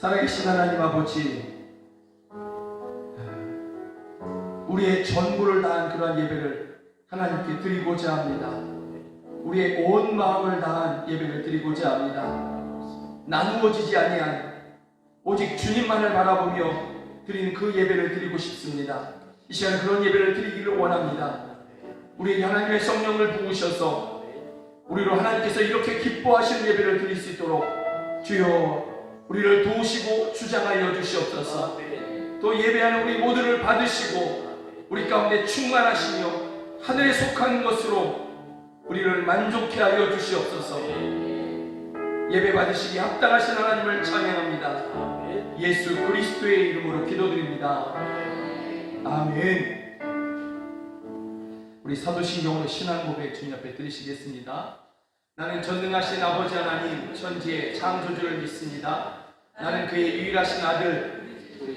살아계신 하나님 아버지, 우리의 전부를 다한 그러한 예배를 하나님께 드리고자 합니다. 우리의 온 마음을 다한 예배를 드리고자 합니다. 나누어지지 아니한 오직 주님만을 바라보며 드리는 그 예배를 드리고 싶습니다. 이 시간 그런 예배를 드리기를 원합니다. 우리에게 하나님의 성령을 부으셔서 우리로 하나님께서 이렇게 기뻐하시는 예배를 드릴 수 있도록 주여 우리를 도우시고 주장하여 주시옵소서. 또 예배하는 우리 모두를 받으시고 우리 가운데 충만하시며 하늘에 속한 것으로 우리를 만족케 하여 주시옵소서. 예배 받으시기 합당하신 하나님을 찬양합니다. 예수 그리스도의 이름으로 기도드립니다. 아멘. 우리 사도신경으로 신앙 고백 주님 앞에 드리시겠습니다. 나는 전능하신 아버지 하나님 천지의 창조주를 믿습니다. 나는 그의 유일하신 아들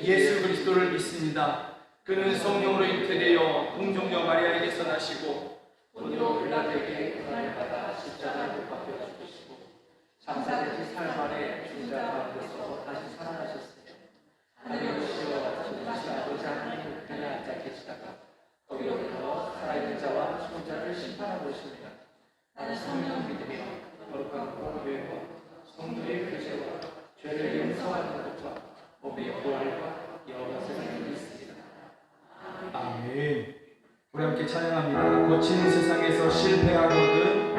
예수 그리스도를 믿습니다. 그는 성령으로 잉태되어 동정녀 마리아에게서 나시고 본요 빌라도에게 고난을 받아 십자가에 못 박혀 죽으시고 장사되신 사흘 만에 죽은 자 가운데서 다시 살아나셨으며 하늘에 오시어 전능하신 아버지 하나님 우편에 앉아 계시다가 거기로부터 살아있는 자와 죽은 자를 심판하고 오십니다. 나는 성령을 믿으며 거룩한 공교회와 성도의 교제와 죄를 용서하는 것과 몸의 부활과 영원한 세상을 믿습니다. 아멘. 우리 함께 찬양합니다. 거친 세상에서 실패하거든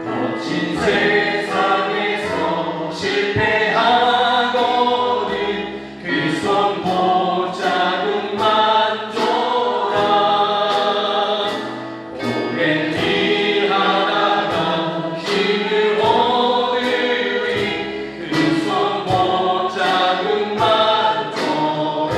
거친 세상에서 실패하거든 그 손 보자국만 줘라. 오랜 길 하다가 힘을 얻으리 그 손 보자국만 줘라.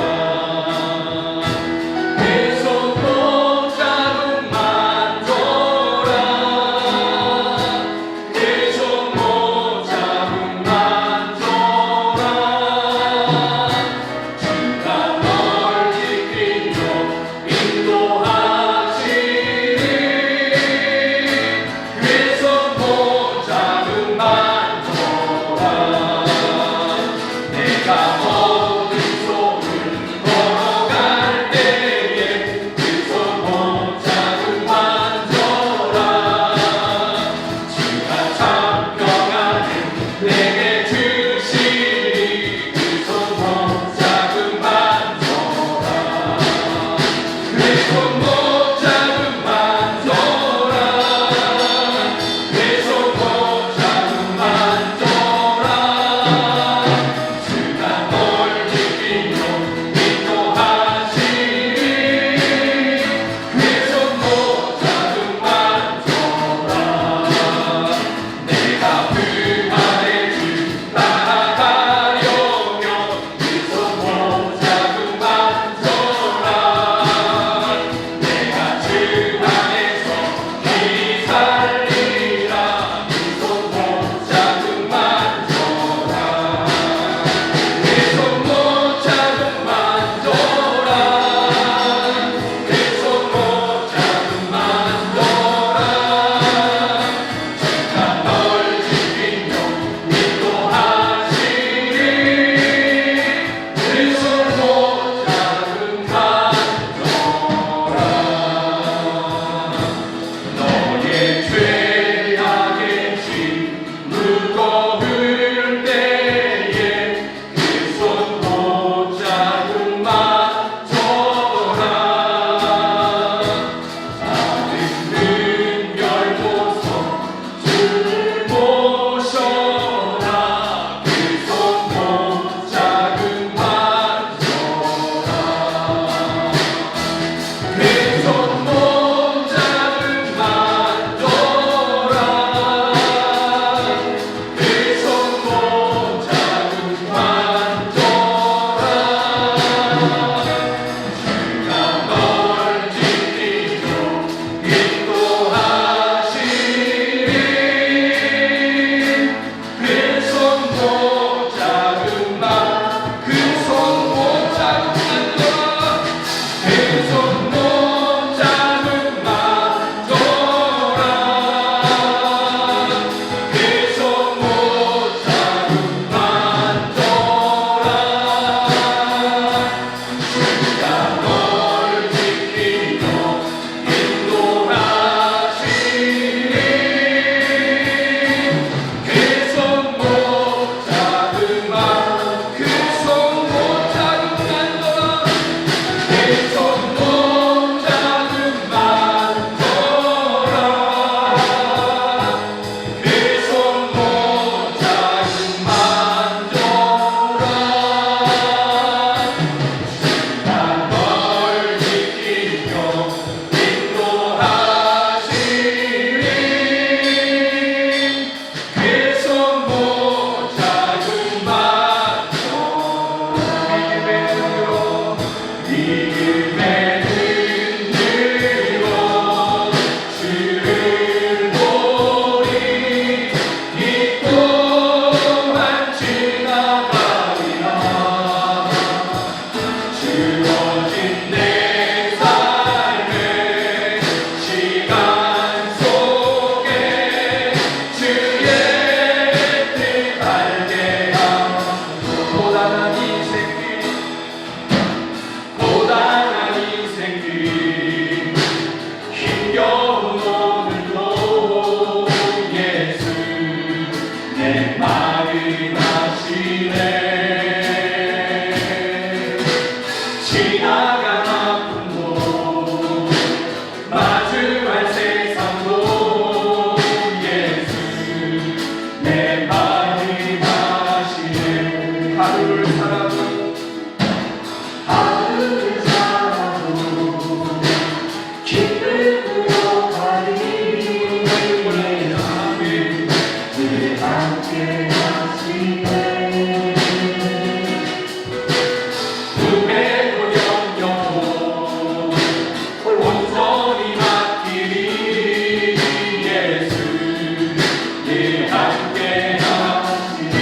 지나간 아픔도 마주할 세상도 예수 내 마음 하시네. 하루를 살아도 기쁨으로 가리 늘 함께 하시네. 꿈에도 영영 온전히 맡기리 예수 늘 함께 하시네.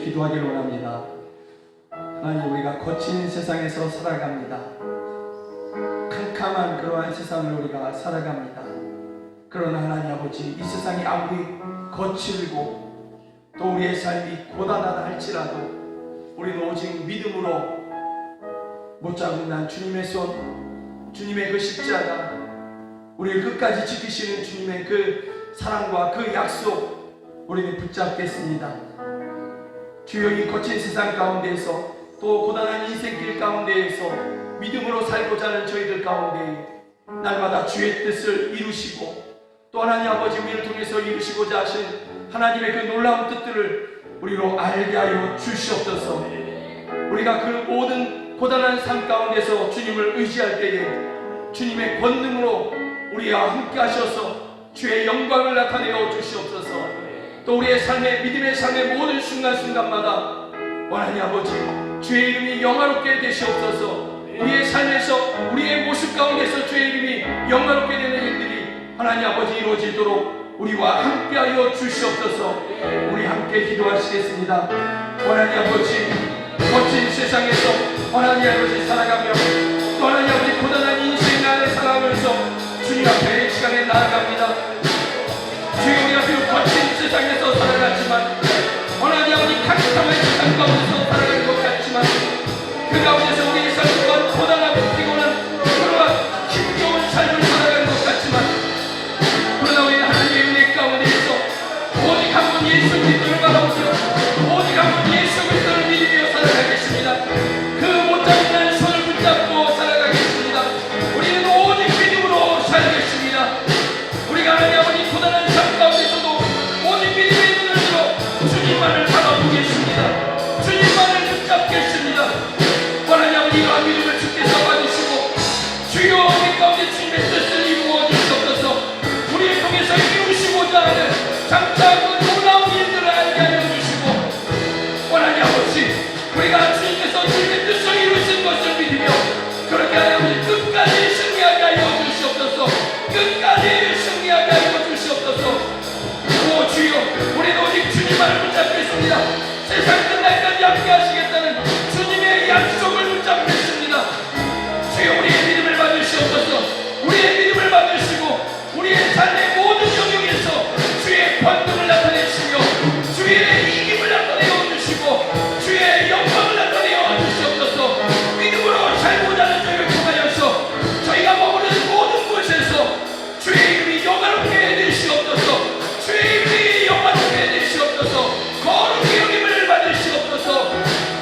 기도하기를 원합니다. 하나님, 우리가 거친 세상에서 살아갑니다. 캄캄한 그러한 세상을 우리가 살아갑니다. 그러나 하나님 아버지, 이 세상이 아무리 거칠고 또 우리의 삶이 고단하다 할지라도 우리는 오직 믿음으로 못자국난 주님의 손, 주님의 그 십자가, 우리를 끝까지 지키시는 주님의 그 사랑과 그 약속 우리는 붙잡겠습니다. 주여, 이 거친 세상 가운데에서 또 고단한 인생길 가운데에서 믿음으로 살고자 하는 저희들 가운데 날마다 주의 뜻을 이루시고 또 하나님 아버지, 우리를 통해서 이루시고자 하신 하나님의 그 놀라운 뜻들을 우리로 알게 하여 주시옵소서. 우리가 그 모든 고단한 삶 가운데서 주님을 의지할 때에 주님의 권능으로 우리와 함께 하셔서 주의 영광을 나타내어 주시옵소서. 또 우리의 삶의 믿음의 삶의 모든 순간순간마다 하나님 아버지, 주의 이름이 영화롭게 되시옵소서. 우리의 삶에서 우리의 모습 가운데서 주의 이름이 영화롭게 되는 일들이 하나님 아버지 이루어지도록 우리와 함께하여 주시옵소서. 우리 함께 기도하시겠습니다. 하나님 아버지, 거친 세상에서 하나님 아버지 살아가며 또 하나님 아버지 고단한 인생 안에 살아가면서 주님 앞에 이 시간에 나아갑니다. 주여, 우리가 비록 거친 세상에서 살아갔지만 하나님 아버지 캄캄한 세상 가운데서 살아가는 것 같지만 그 가운데서 우리의 삶 또한 고단하고 피곤한 그러한 힘겨운 삶을 살아가는 것 같지만 그러나 우리는 하나님의 은혜 가운데에서 오직 한 분 예수 그리스도를 바라보며 오직 한 분 예수 그리스도를 믿으며 살아가겠습니다. 그 못잡는 손을 붙잡고 살아가겠습니다. 우리는 오직 믿음으로 살겠습니다. 우리가 하나님 아버지 고단한 삶 가운데서도 오직 믿음의 눈을 들어 주님만을 바라보겠습니다. 주님 세상 끝날까지 함께 하시겠다는 주님의 약속을 붙잡겠습니다. 주여 우리의 믿음을 받으시옵소서. 우리의 믿음을 받으시고 우리의 삶의 모든 영역에서 주의 권능을 나타내시며 주의 이김을 나타내어 주시고 주의 영광을 나타내어 주시옵소서. 믿음으로 살고자 하는 저희를 통하여서 저희가 머무는 모든 곳에서 주의 이름이 영광롭게 해주시옵소서. 주의 이름이 영광롭게 해주시옵소서. 거룩히 여김을 받으시옵소서.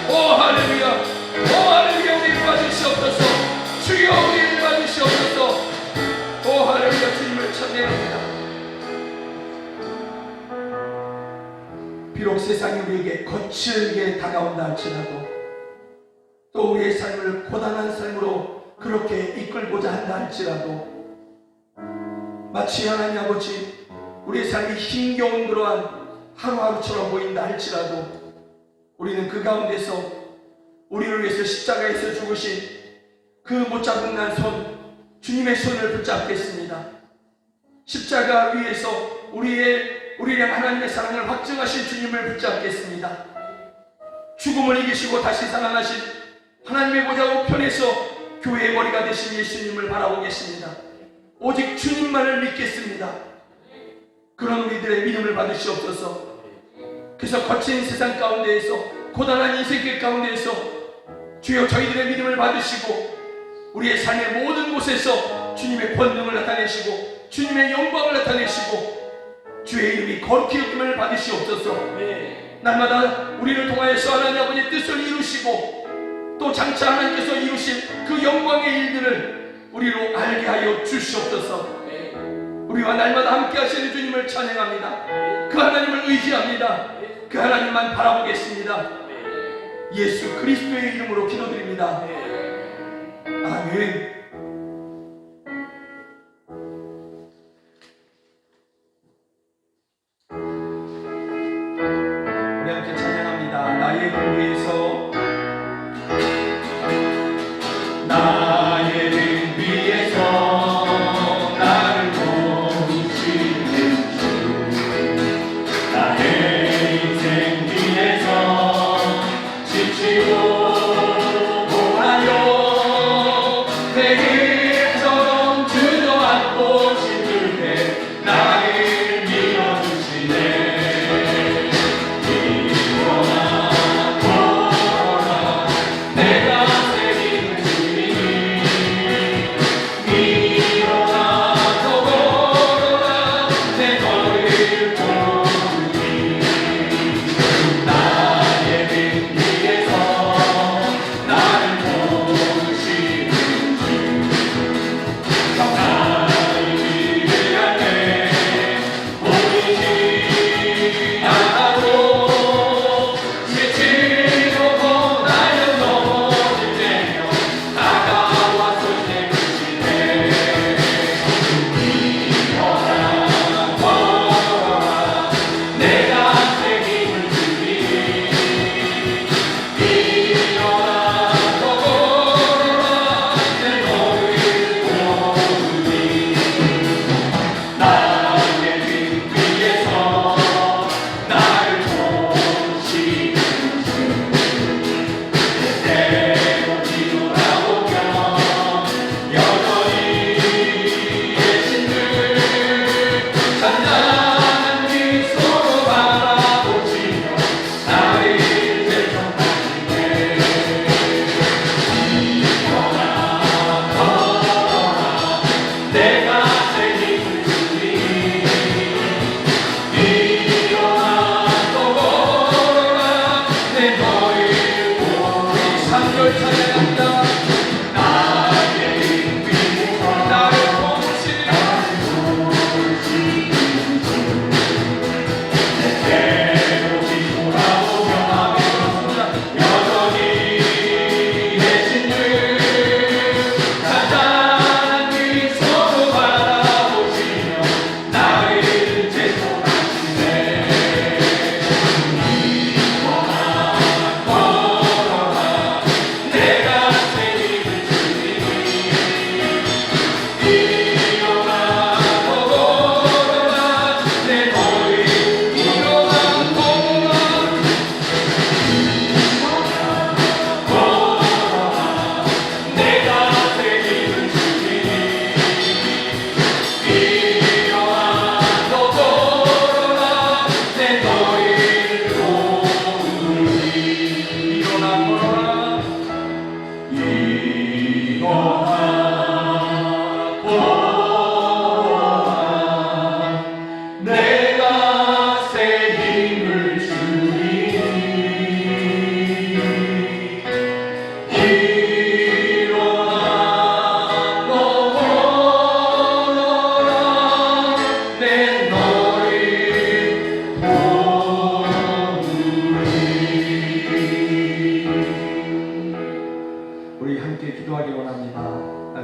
오 할렐루야, 오 할렐루야. 우리를 받으시옵소서. 주여 우리를 받으시옵소서. 오 할렐루야. 주님을 찬양합니다. 비록 세상이 우리에게 거칠게 다가온다 할지라도 또 우리의 삶을 고단한 삶으로 그렇게 이끌고자 한다 할지라도 마치 하나님 아버지 우리의 삶이 힘겨운 그러한 하루하루처럼 보인다 할지라도 우리는 그 가운데서 우리를 위해서 십자가에서 죽으신 그 못자국난 손, 주님의 손을 붙잡겠습니다. 십자가 위에서 우리의 하나님의 사랑을 확증하신 주님을 붙잡겠습니다. 죽음을 이기시고 다시 살아나신 하나님의 보좌 우편에서 교회의 머리가 되신 예수님을 바라보겠습니다. 오직 주님만을 믿겠습니다. 그런 우리들의 믿음을 받으시옵소서. 그래서 거친 세상 가운데에서 고단한 인생길 가운데에서 주여 저희들의 믿음을 받으시고 우리의 삶의 모든 곳에서 주님의 권능을 나타내시고 주님의 영광을 나타내시고 주의 이름이 거룩히 여김을 받으시옵소서. 날마다 우리를 통하여서 하나님 아버지의 뜻을 이루시고 또 장차 하나님께서 이루신 그 영광의 일들을 우리로 알게 하여 주시옵소서. 우리와 날마다 함께 하시는 주님을 찬양합니다. 그 하나님을 의지합니다. 그 하나님만 바라보겠습니다. 예수 그리스도의 이름으로 기도드립니다. 아멘. 우리 함께 찬양합니다. 나의 등 위에서 나의 등 위에서 나를 도우시는 주 나의 인생 위에서 지치고 나의 등 위에서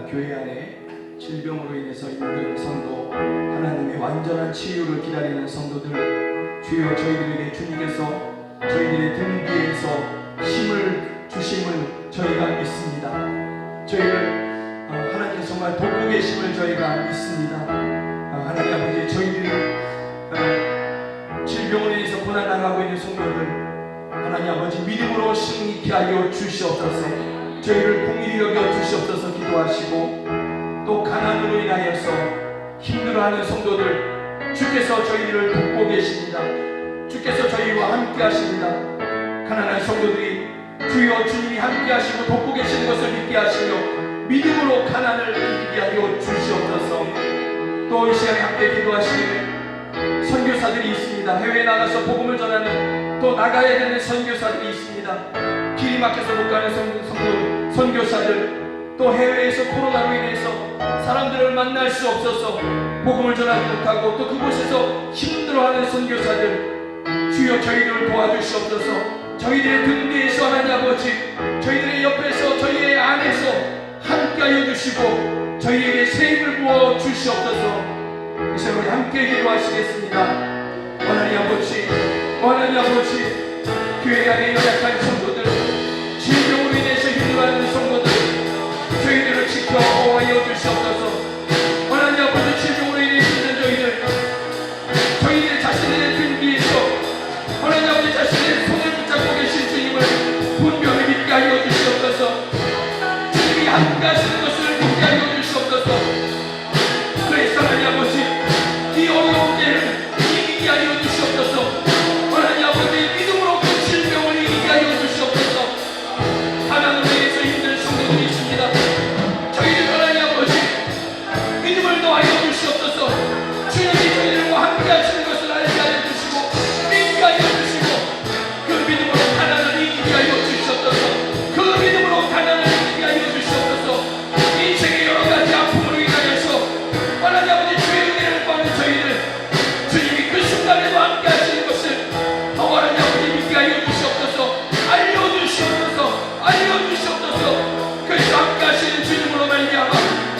교회 안에 질병으로 인해서 힘든 성도, 하나님의 완전한 치유를 기다리는 성도들, 주여 저희들에게 주님께서 저희들의 등 뒤에서 힘을 주심을 저희가 믿습니다. 저희를 하나님께서 정말 돕고 계심을 저희가 믿습니다. 하나님 아버지, 저희들이 질병으로 인해서 고난당하고 있는 성도들, 하나님 아버지 믿음으로 승리케 하여 주시옵소서. 저희를 긍휼히 여겨 주시옵소서 기도하시고, 또 가난으로 인하여서 힘들어하는 성도들, 주께서 저희들을 돕고 계십니다. 주께서 저희와 함께 하십니다. 가난한 성도들이 주여 주님이 함께 하시고 돕고 계시는 것을 믿게 하시며 믿음으로 가난을 이기게 하여 주시옵소서. 또 이 시간에 함께 기도하시는 선교사들이 있습니다. 해외에 나가서 복음을 전하는, 또 나가야 되는 선교사들이 있습니다. 길이 막혀서 못 가는 선교사들, 또 해외에서 코로나로 인해서 사람들을 만날 수 없어서 복음을 전하지 못하고 또 그곳에서 힘들어하는 선교사들, 주여 저희들을 도와주시옵소서. 저희들의 등 뒤에서 하나님 아버지, 저희들의 옆에서, 저희의 안에서 함께하여 주시고 저희에게 새 힘을 부어 주시옵소서. 이 시간 우리 함께 기도하시겠습니다. 하나님 아버지, 하나님 아버지, 교회 안에 연약한 성도들, 질병으로 인해서 힘들어하는 성도들, 저희들을 지켜 보호하여 주시옵소서. 하나님 아버지, 질병으로 인해 힘든 저희들 자신의 등 뒤에서 하나님 아버지 자신의 손을 붙잡고 계신 주님을 분명히 믿게 하여 주시옵소서. 주님이 함께 하시는 것을 믿게 하여 주시옵소서. 그래서 하나님 아버지, 이 어려운 때를 이기게 하여 주시옵소서. 하나님 아버지, 믿음으로 그 질병을 이기게 하여 주시옵소서. 가난으로 인해서 힘든 성도들이 있습니다. 저희들 하나님 아버지, 믿음을 더하여 주시옵소서. 주님이 저희들과 함께 하시는 것을 알게 하여 주시고 믿게 하여 주시고, 그 믿음으로 가난을 이기게 하여 주시옵소서. 그 믿음으로 가난을 이기게 하여 주시옵소서. 인생의 여러 가지 아픔으로 인하여서 하나님 아버지 주의 은혜를 받는 저희들, 주님이 그 순간에도 함께 하시는 것을 하나님 아버지 믿게 하여 주시옵소서. 알려주시옵소서. 알려주시옵소서. 그래서 함께 하시는 주님으로 말미암아,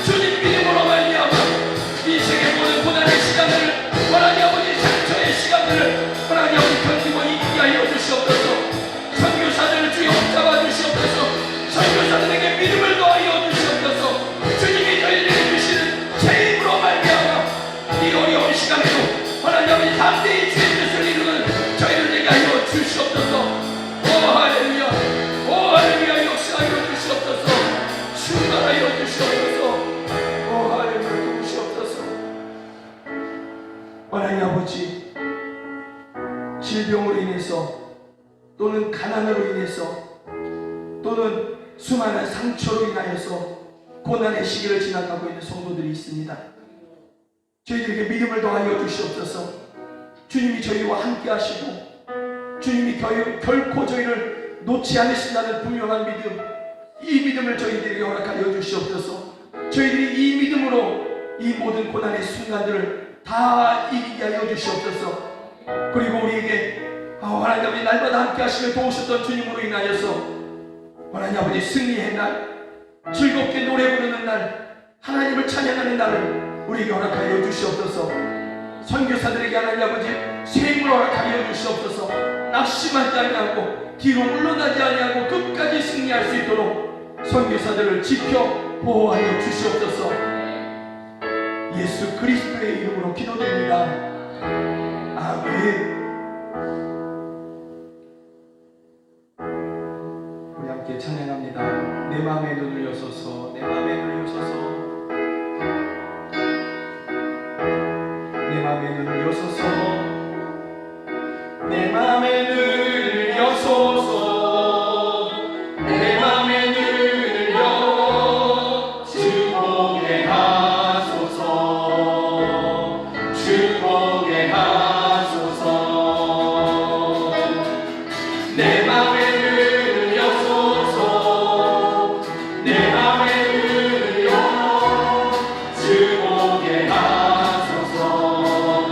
주님 믿음으로 말미암아 인생의 모든 고난의 시간들을, 하나님 아버지 상처의 시간들을 하나님 아버지 견디고 이기게 하여 주시옵소서. 선교사들을 주여 붙잡아 주시옵소서. 선교사들에게 믿음을 더하여 주시옵소서. 주님이 저희들에게 주시는 새 힘으로 말미암아 이 어려운 시간에도 하나님 아버지 담대히 주의 뜻을 이루는 저희를 되게 하여 주시옵소서. 오 할렐루야, 오 할렐루야, 역사하여 주시옵소서. 충만하여 주시옵소서. 오 할렐루야, 주시옵소서. 하나님 아버지, 질병으로 인해서 또는 가난으로 인해서 또는 수많은 상처로 인하여서 고난의 시기를 지나가고 있는 성도들이 있습니다. 저희들에게 믿음을 더하여 주시옵소서. 주님이 저희와 함께 하시고 주님이 결코 저희를 놓지 않으신다는 분명한 믿음, 이 믿음을 저희들에게 허락하여 주시옵소서. 저희들이 이 믿음으로 이 모든 고난의 순간들을 다 이기게 하여 주시옵소서. 그리고 우리에게 하나님 아버지 날마다 함께 하시며 도우셨던 주님으로 인하여서 하나님 아버지 승리의 날, 즐겁게 노래 부르는 날, 하나님을 찬양하는 날을 우리에게 허락하여 주시옵소서. 선교사들에게 하나님 아버지 새 힘을 허락하여 주시옵소서. 낙심하지 아니하고 뒤로 물러나지 아니하고 끝까지 승리할 수 있도록 선교사들을 지켜 보호하여 주시옵소서. 예수 그리스도의 이름으로 기도드립니다. 아멘. 우리 함께 찬양합니다. 내 마음에 눈을 여소서, 내 마음에 눈을 여소서, 내 마음에 눈을 여소서, 내 마음에 눈을 여소서, 내 마음에 눈을 여 주보게 하소서, 주보게 하소서. 내 마음에 눈을 여소서, 내 마음에 눈을 여 주보게 하소서,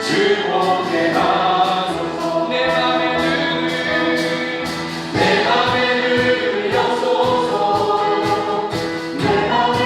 주보게 하소서. 내 마음에 눈을 여소서, 내 마음에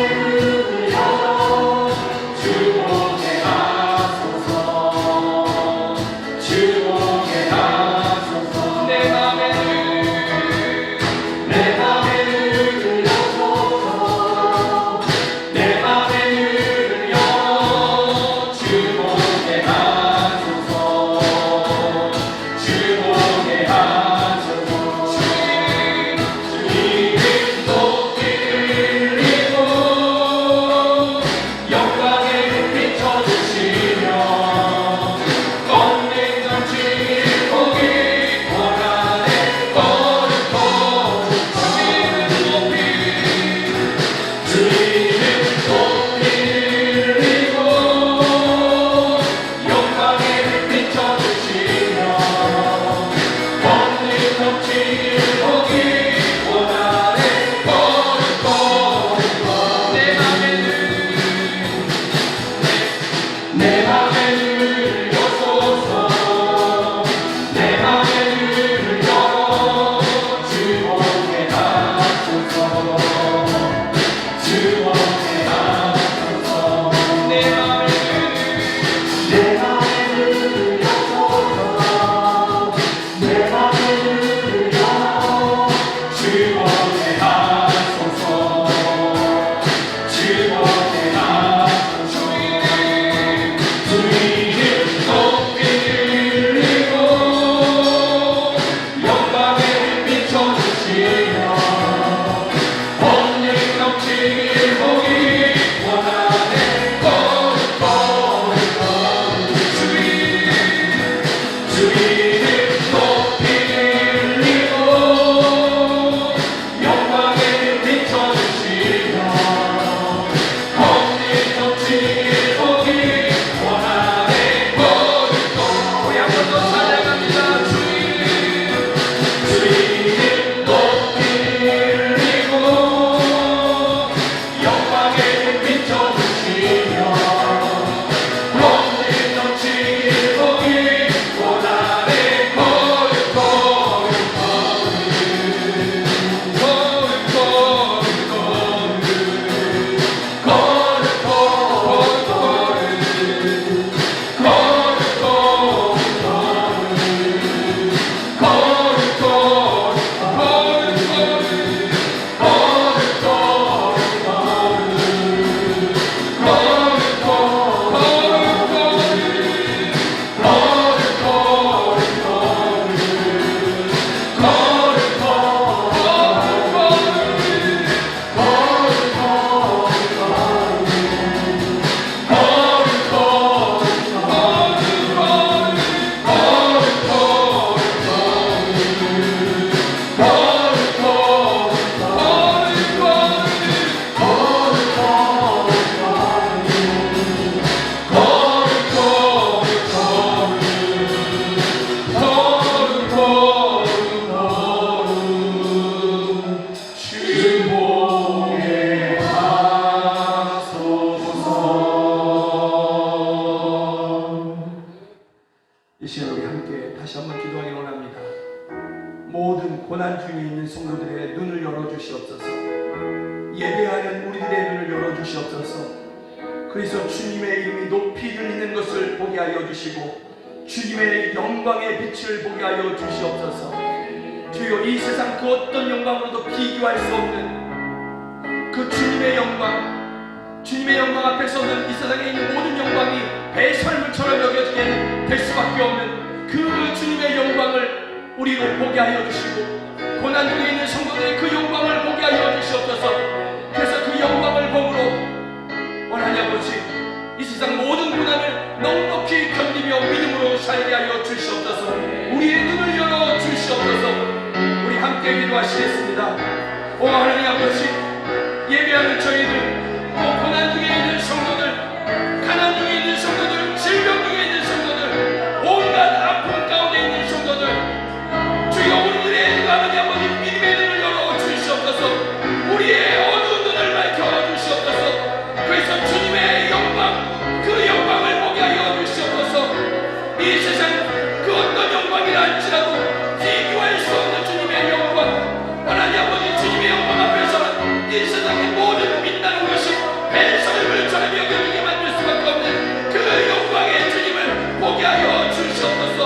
이 시간 우리 함께 다시 한번 기도하기 원합니다. 모든 고난 중에 있는 성도들의 눈을 열어주시옵소서. 예배하는 우리들의 눈을 열어주시옵소서. 그래서 주님의 이름이 높이 들리는 것을 보게 하여 주시고 주님의 영광의 빛을 보게 하여 주시옵소서. 주여, 이 세상 그 어떤 영광으로도 비교할 수 없는 그 주님의 영광, 주님의 영광 앞에서는 이 세상에 있는 모든 영광이 배설물처럼 여겨지게 될 수밖에 없는 그 주님의 영광을 우리로 보게 하여 주시고 고난 중에 있는 성도들의 그 영광을 보게 하여 주시옵소서. 그래서 그 영광을 보므로 원하니 아버지, 이 세상 모든 고난을 넉넉히 견디며 믿음으로 살게 하여 주시옵소서. 우리의 눈을 열어 주시옵소서. 우리 함께 기도하시겠습니다. 오 하나님 아버지, 예배하는 저희들, 또 고난 중에 있는 성도들, 가난 중에 있는 성도들, 질병 중에 있는 성도들, 온갖 아픔 가운데 있는 성도들, 주여 우리들의 하나님 아버지 믿음의 눈을 열어 주시옵소서. 우리의 어두운 눈을 밝혀 주시옵소서. 그래서 주님의 영광, 그 영광을 보게 하여 주시옵소서. 이 세상 그 어떤 영광이라 할지라도 비교할 수 없는 주님의 영광, 하나님 아버지 주님의 영광 앞에서는 이 세상의 모든 빛나는 것이 배설물처럼 여겨지게 만들 수밖에 없는 그 영광의 주님을 보게 하여 주시옵소서.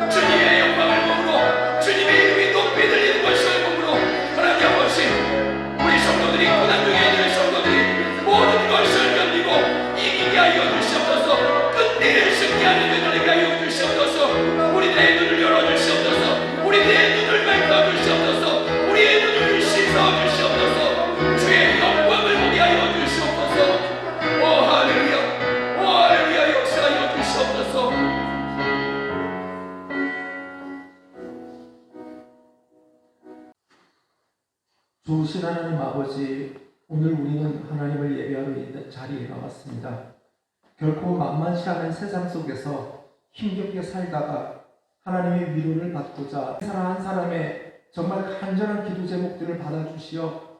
주님의 영광을 보므로 주님의 이름이 높이 들리는 것을 보므로 하나님 아버지, 우리 성도들이 고난 중에 있는 성도들이 모든 것을 견디고 이기게 하여 주시옵소서. 끝내를 승리하는 되게 하여 주시옵소서. 우리들의 눈을 열어주시옵소서. 우리들의 눈을 밝혀 주시옵소서. 우리의 눈을 씻어 주시옵소서. 주의 영광을 보게 하여 주시옵소서. 오 할렐루야, 오 할렐루야, 역사하여 주시옵소서. 좋으신 하나님 아버지, 오늘 우리는 하나님을 예배하러 있는 자리에 나왔습니다. 결코 만만치 않은 세상 속에서 힘겹게 살다가 하나님의 위로를 받고자 한 사람의 정말 간절한 기도 제목들을 받아주시어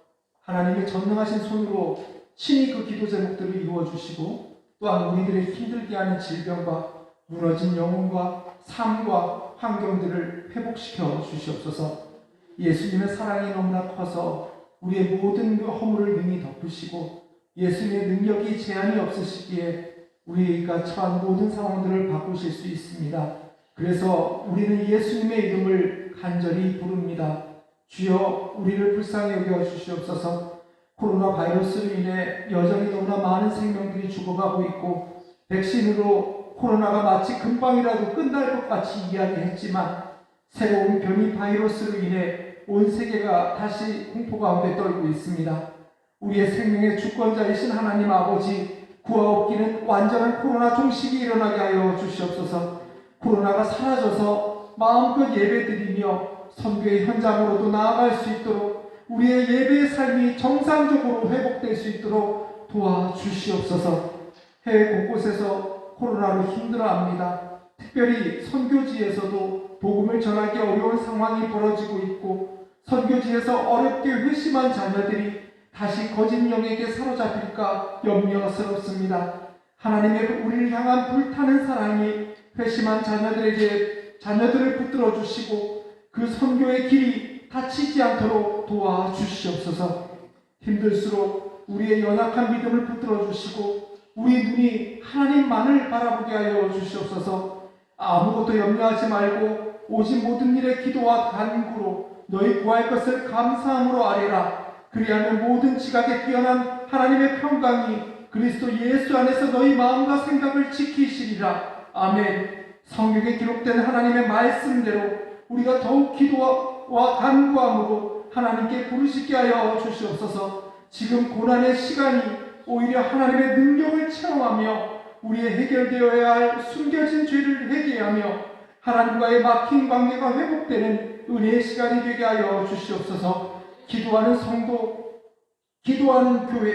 하나님의 전능하신 손으로 친히 그 기도 제목들을 이루어주시고 또한 우리들의 힘들게 하는 질병과 무너진 영혼과 삶과 환경들을 회복시켜 주시옵소서. 예수님의 사랑이 너무나 커서 우리의 모든 그 허물을 능히 덮으시고 예수님의 능력이 제한이 없으시기에 우리가 처한 모든 상황들을 바꾸실 수 있습니다. 그래서 우리는 예수님의 이름을 간절히 부릅니다. 주여 우리를 불쌍히 여겨 주시옵소서. 코로나 바이러스로 인해 여전히 너무나 많은 생명들이 죽어가고 있고 백신으로 코로나가 마치 금방이라도 끝날 것 같이 이야기했지만 새로운 변이 바이러스로 인해 온 세계가 다시 공포 가운데 떨고 있습니다. 우리의 생명의 주권자이신 하나님 아버지, 구하옵기는 완전한 코로나 종식이 일어나게 하여 주시옵소서. 코로나가 사라져서 마음껏 예배드리며 선교의 현장으로도 나아갈 수 있도록 우리의 예배의 삶이 정상적으로 회복될 수 있도록 도와주시옵소서. 해외 곳곳에서 코로나로 힘들어합니다. 특별히 선교지에서도 복음을 전하기 어려운 상황이 벌어지고 있고 선교지에서 어렵게 회심한 자녀들이 다시 거짓 영에게 사로잡힐까 염려스럽습니다. 하나님의 우리를 향한 불타는 사랑이 회심한 자녀들을 붙들어 주시고 그 선교의 길이 다치지 않도록 도와주시옵소서. 힘들수록 우리의 연약한 믿음을 붙들어 주시고 우리 눈이 하나님만을 바라보게 하여 주시옵소서. 아무것도 염려하지 말고 오직 모든 일에 기도와 간구로 너희 구할 것을 감사함으로 아뢰라. 그리하면 모든 지각에 뛰어난 하나님의 평강이 그리스도 예수 안에서 너희 마음과 생각을 지키시리라. 아멘. 성경에 기록된 하나님의 말씀대로 우리가 더욱 기도와 간구함으로 하나님께 부르시게 하여 주시옵소서. 지금 고난의 시간이 오히려 하나님의 능력을 체험하며 우리의 해결되어야 할 숨겨진 죄를 회개하며 하나님과의 막힌 관계가 회복되는 은혜의 시간이 되게 하여 주시옵소서. 기도하는 성도, 기도하는 교회,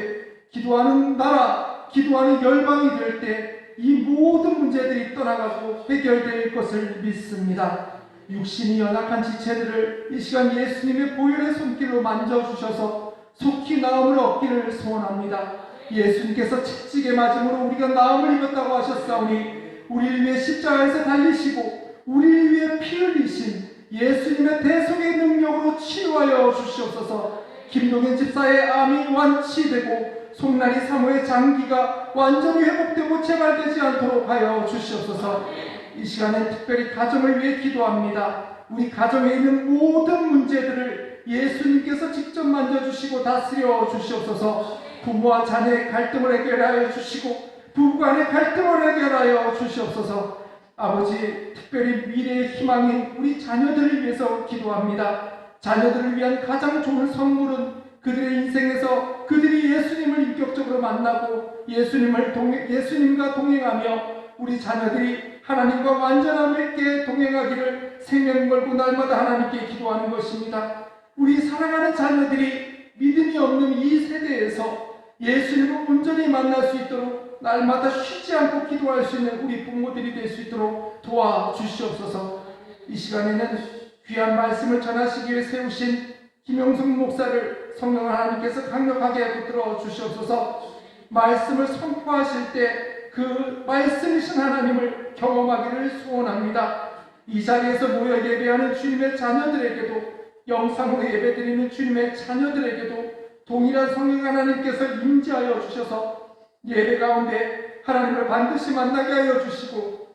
기도하는 나라, 기도하는 열방이 될 때 이 모든 문제들이 떠나가고 해결될 것을 믿습니다. 육신이 연약한 지체들을 이 시간 예수님의 보혈의 손길로 만져주셔서 속히 나음을 얻기를 소원합니다. 예수님께서 채찍에 맞음으로 우리가 나음을 입었다고 하셨사오니 우리를 위해 십자가에서 달리시고 우리를 위해 피 흘리신 예수님의 대속의 능력으로 치유하여 주시옵소서. 김동현 집사의 암이 완치되고 송나리 사모의 장기가 완전히 회복되고 재발되지 않도록 하여 주시옵소서. 이 시간엔 특별히 가정을 위해 기도합니다. 우리 가정에 있는 모든 문제들을 예수님께서 직접 만져주시고 다스려 주시옵소서. 부모와 자녀의 갈등을 해결하여 주시고 부부 간의 갈등을 해결하여 주시옵소서. 아버지, 특별히 미래의 희망인 우리 자녀들을 위해서 기도합니다. 자녀들을 위한 가장 좋은 선물은 그들의 인생에서 그들이 예수님을 인격적으로 만나고 예수님과 동행하며 우리 자녀들이 하나님과 완전함있게 동행하기를 생명 걸고 날마다 하나님께 기도하는 것입니다. 우리 사랑하는 자녀들이 믿음이 없는 이 세대에서 예수님을 온전히 만날 수 있도록 날마다 쉬지 않고 기도할 수 있는 우리 부모들이 될 수 있도록 도와주시옵소서. 이 시간에는 귀한 말씀을 전하시기 위해 세우신 김영숙 목사를 성령 하나님께서 강력하게 붙들어 주시옵소서. 말씀을 선포하실 때 그 말씀이신 하나님을 경험하기를 소원합니다. 이 자리에서 모여 예배하는 주님의 자녀들에게도 영상으로 예배드리는 주님의 자녀들에게도 동일한 성령 하나님께서 임재하여 주셔서 예배 가운데 하나님을 반드시 만나게 하여 주시고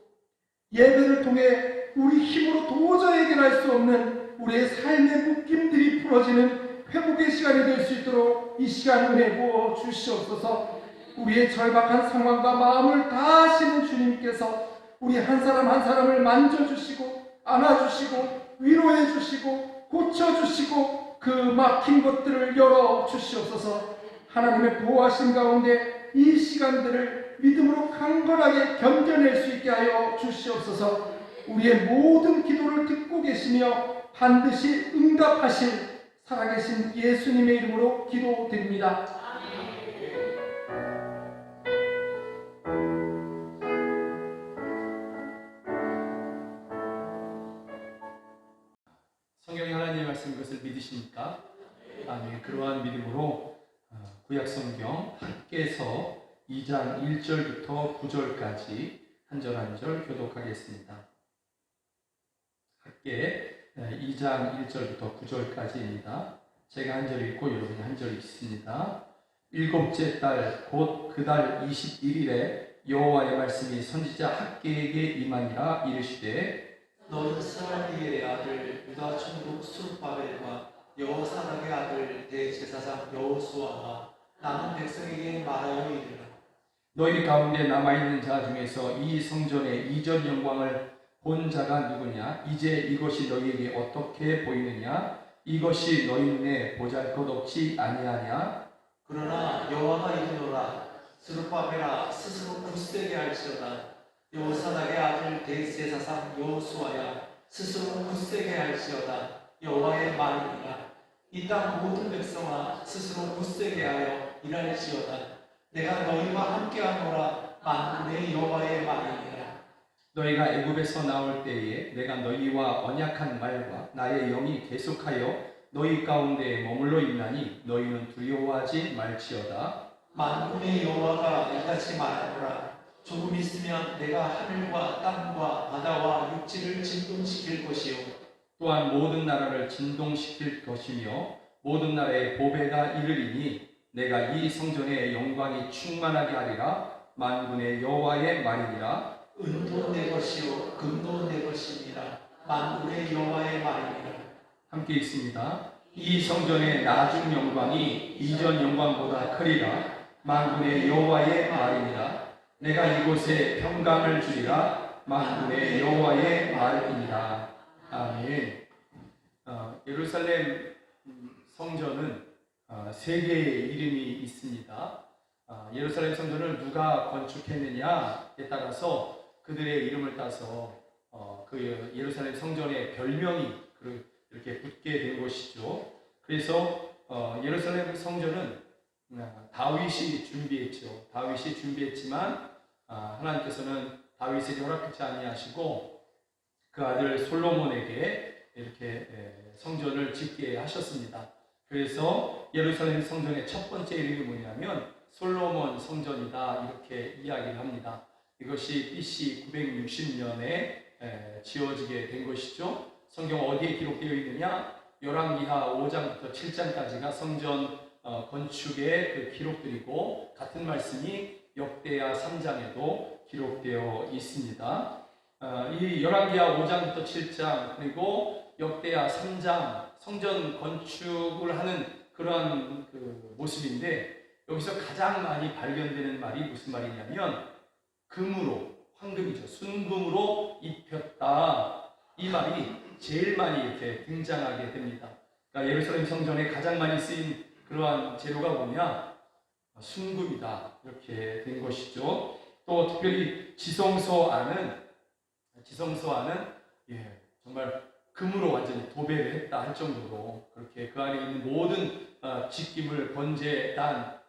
예배를 통해 우리 힘으로 도저히 해결할 수 없는 우리의 삶의 묶임들이 풀어지는 회복의 시간이 될 수 있도록 이 시간 은혜 부어 주시옵소서. 우리의 절박한 상황과 마음을 다 아시는 주님께서 우리 한 사람 한 사람을 만져주시고 안아주시고 위로해 주시고 고쳐주시고 그 막힌 것들을 열어주시옵소서. 하나님의 보호하심 가운데 이 시간들을 믿음으로 강건하게 견뎌낼 수 있게 하여 주시옵소서. 우리의 모든 기도를 듣고 계시며 반드시 응답하실 살아계신 예수님의 이름으로 기도드립니다. 성경의 하나님 하나님의 말씀인 것을 믿으십니까? 아멘. 그러한 믿음으로 구약성경 학개서 2장 1절부터 9절까지 한 절 한 절 교독하겠습니다. 학개 2장 1절부터 9절까지입니다. 제가 한 절 읽고 여러분이 한 절 읽습니다. 일곱째 달 곧 그 달 21일에 여호와의 말씀이 선지자 학개에게 임하니라. 이르시되 너는 스라기의 아들 유다 총독 수르바벨과 여호사닥의 아들 대제사장 여호수아와 남은 백성에게 말하여 이르라. 너희 가운데 남아있는 자 중에서 이 성전의 이전 영광을 본 자가 누구냐? 이제 이것이 너희에게 어떻게 보이느냐? 이것이 너희 눈에 보잘것없지 아니하냐? 그러나 여호와가 이르노라. 스룹바벨아 스스로 굳세게 할지어다. 여호사닥의 아들 대제사장 여호수아야 스스로 굳세게 할지어다. 여호와의 말이니라. 이 땅 모든 백성아 스스로 굳세게 하여 일할지어다. 내가 너희와 함께하노라. 만군의 여호와의 말이니라. 너희가 애굽에서 나올 때에 내가 너희와 언약한 말과 나의 영이 계속하여 너희 가운데 머물러 있나니 너희는 두려워하지 말지어다. 만군의 여호와가 이같이 말하노라. 조금 있으면 내가 하늘과 땅과 바다와 육지를 진동시킬 것이요 또한 모든 나라를 진동시킬 것이며 모든 나라의 보배가 이르리니 내가 이 성전의 영광이 충만하게 하리라. 만군의 여호와의 말이니라. 은도 내 것이요 금도 내 것이니라. 만군의 여호와의 말이니라. 함께 있습니다. 이 성전의 나중 영광이 이전 영광보다 크리라. 만군의 여호와의 말이니라. 내가 이곳에 평강을 주리라. 만군의 여호와의 말이니라. 아멘. 예루살렘 성전은 세 개의 이름이 있습니다. 예루살렘 성전을 누가 건축했느냐에 따라서 그들의 이름을 따서 그 예루살렘 성전의 별명이 이렇게 붙게 된 것이죠. 그래서 예루살렘 성전은 다윗이 준비했죠. 다윗이 준비했지만 하나님께서는 다윗에게 허락하지 아니하시고 그 아들 솔로몬에게 이렇게 성전을 짓게 하셨습니다. 그래서 예루살렘 성전의 첫 번째 이름이 뭐냐면 솔로몬 성전이다 이렇게 이야기를 합니다. 이것이 BC 960년에 지어지게 된 것이죠. 성경 어디에 기록되어 있느냐? 열왕기하 5장부터 7장까지가 성전 건축의 그 기록들이고 같은 말씀이 역대하 3장에도 기록되어 있습니다. 이 열왕기하 5장부터 7장 그리고 역대하 3장 성전 건축을 하는 그러한 그 모습인데 여기서 가장 많이 발견되는 말이 무슨 말이냐면 금으로 황금이죠. 순금으로 입혔다. 이 말이 제일 많이 이렇게 등장하게 됩니다. 그러니까 예루살렘 성전에 가장 많이 쓰인 그러한 재료가 뭐냐? 순금이다. 이렇게 된 것이죠. 또 특별히 지성소 안은 정말 금으로 완전히 도배를 했다 할 정도로 그렇게 그 안에 있는 모든 직김을 번제단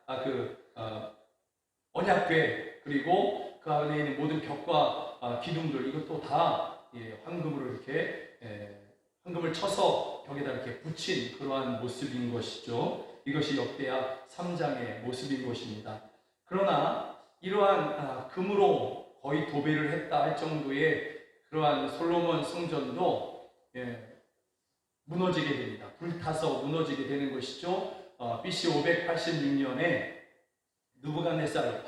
언약궤 그리고 그 안에 있는 모든 벽과 기둥들 이것도 다 황금으로 이렇게 황금을 쳐서 벽에다 이렇게 붙인 그러한 모습인 것이죠. 이것이 역대하 3장의 모습인 것입니다. 그러나 이러한 금으로 거의 도배를 했다 할 정도의 그러한 솔로몬 성전도 무너지게 됩니다. 불타서 무너지게 되는 것이죠. BC 586년에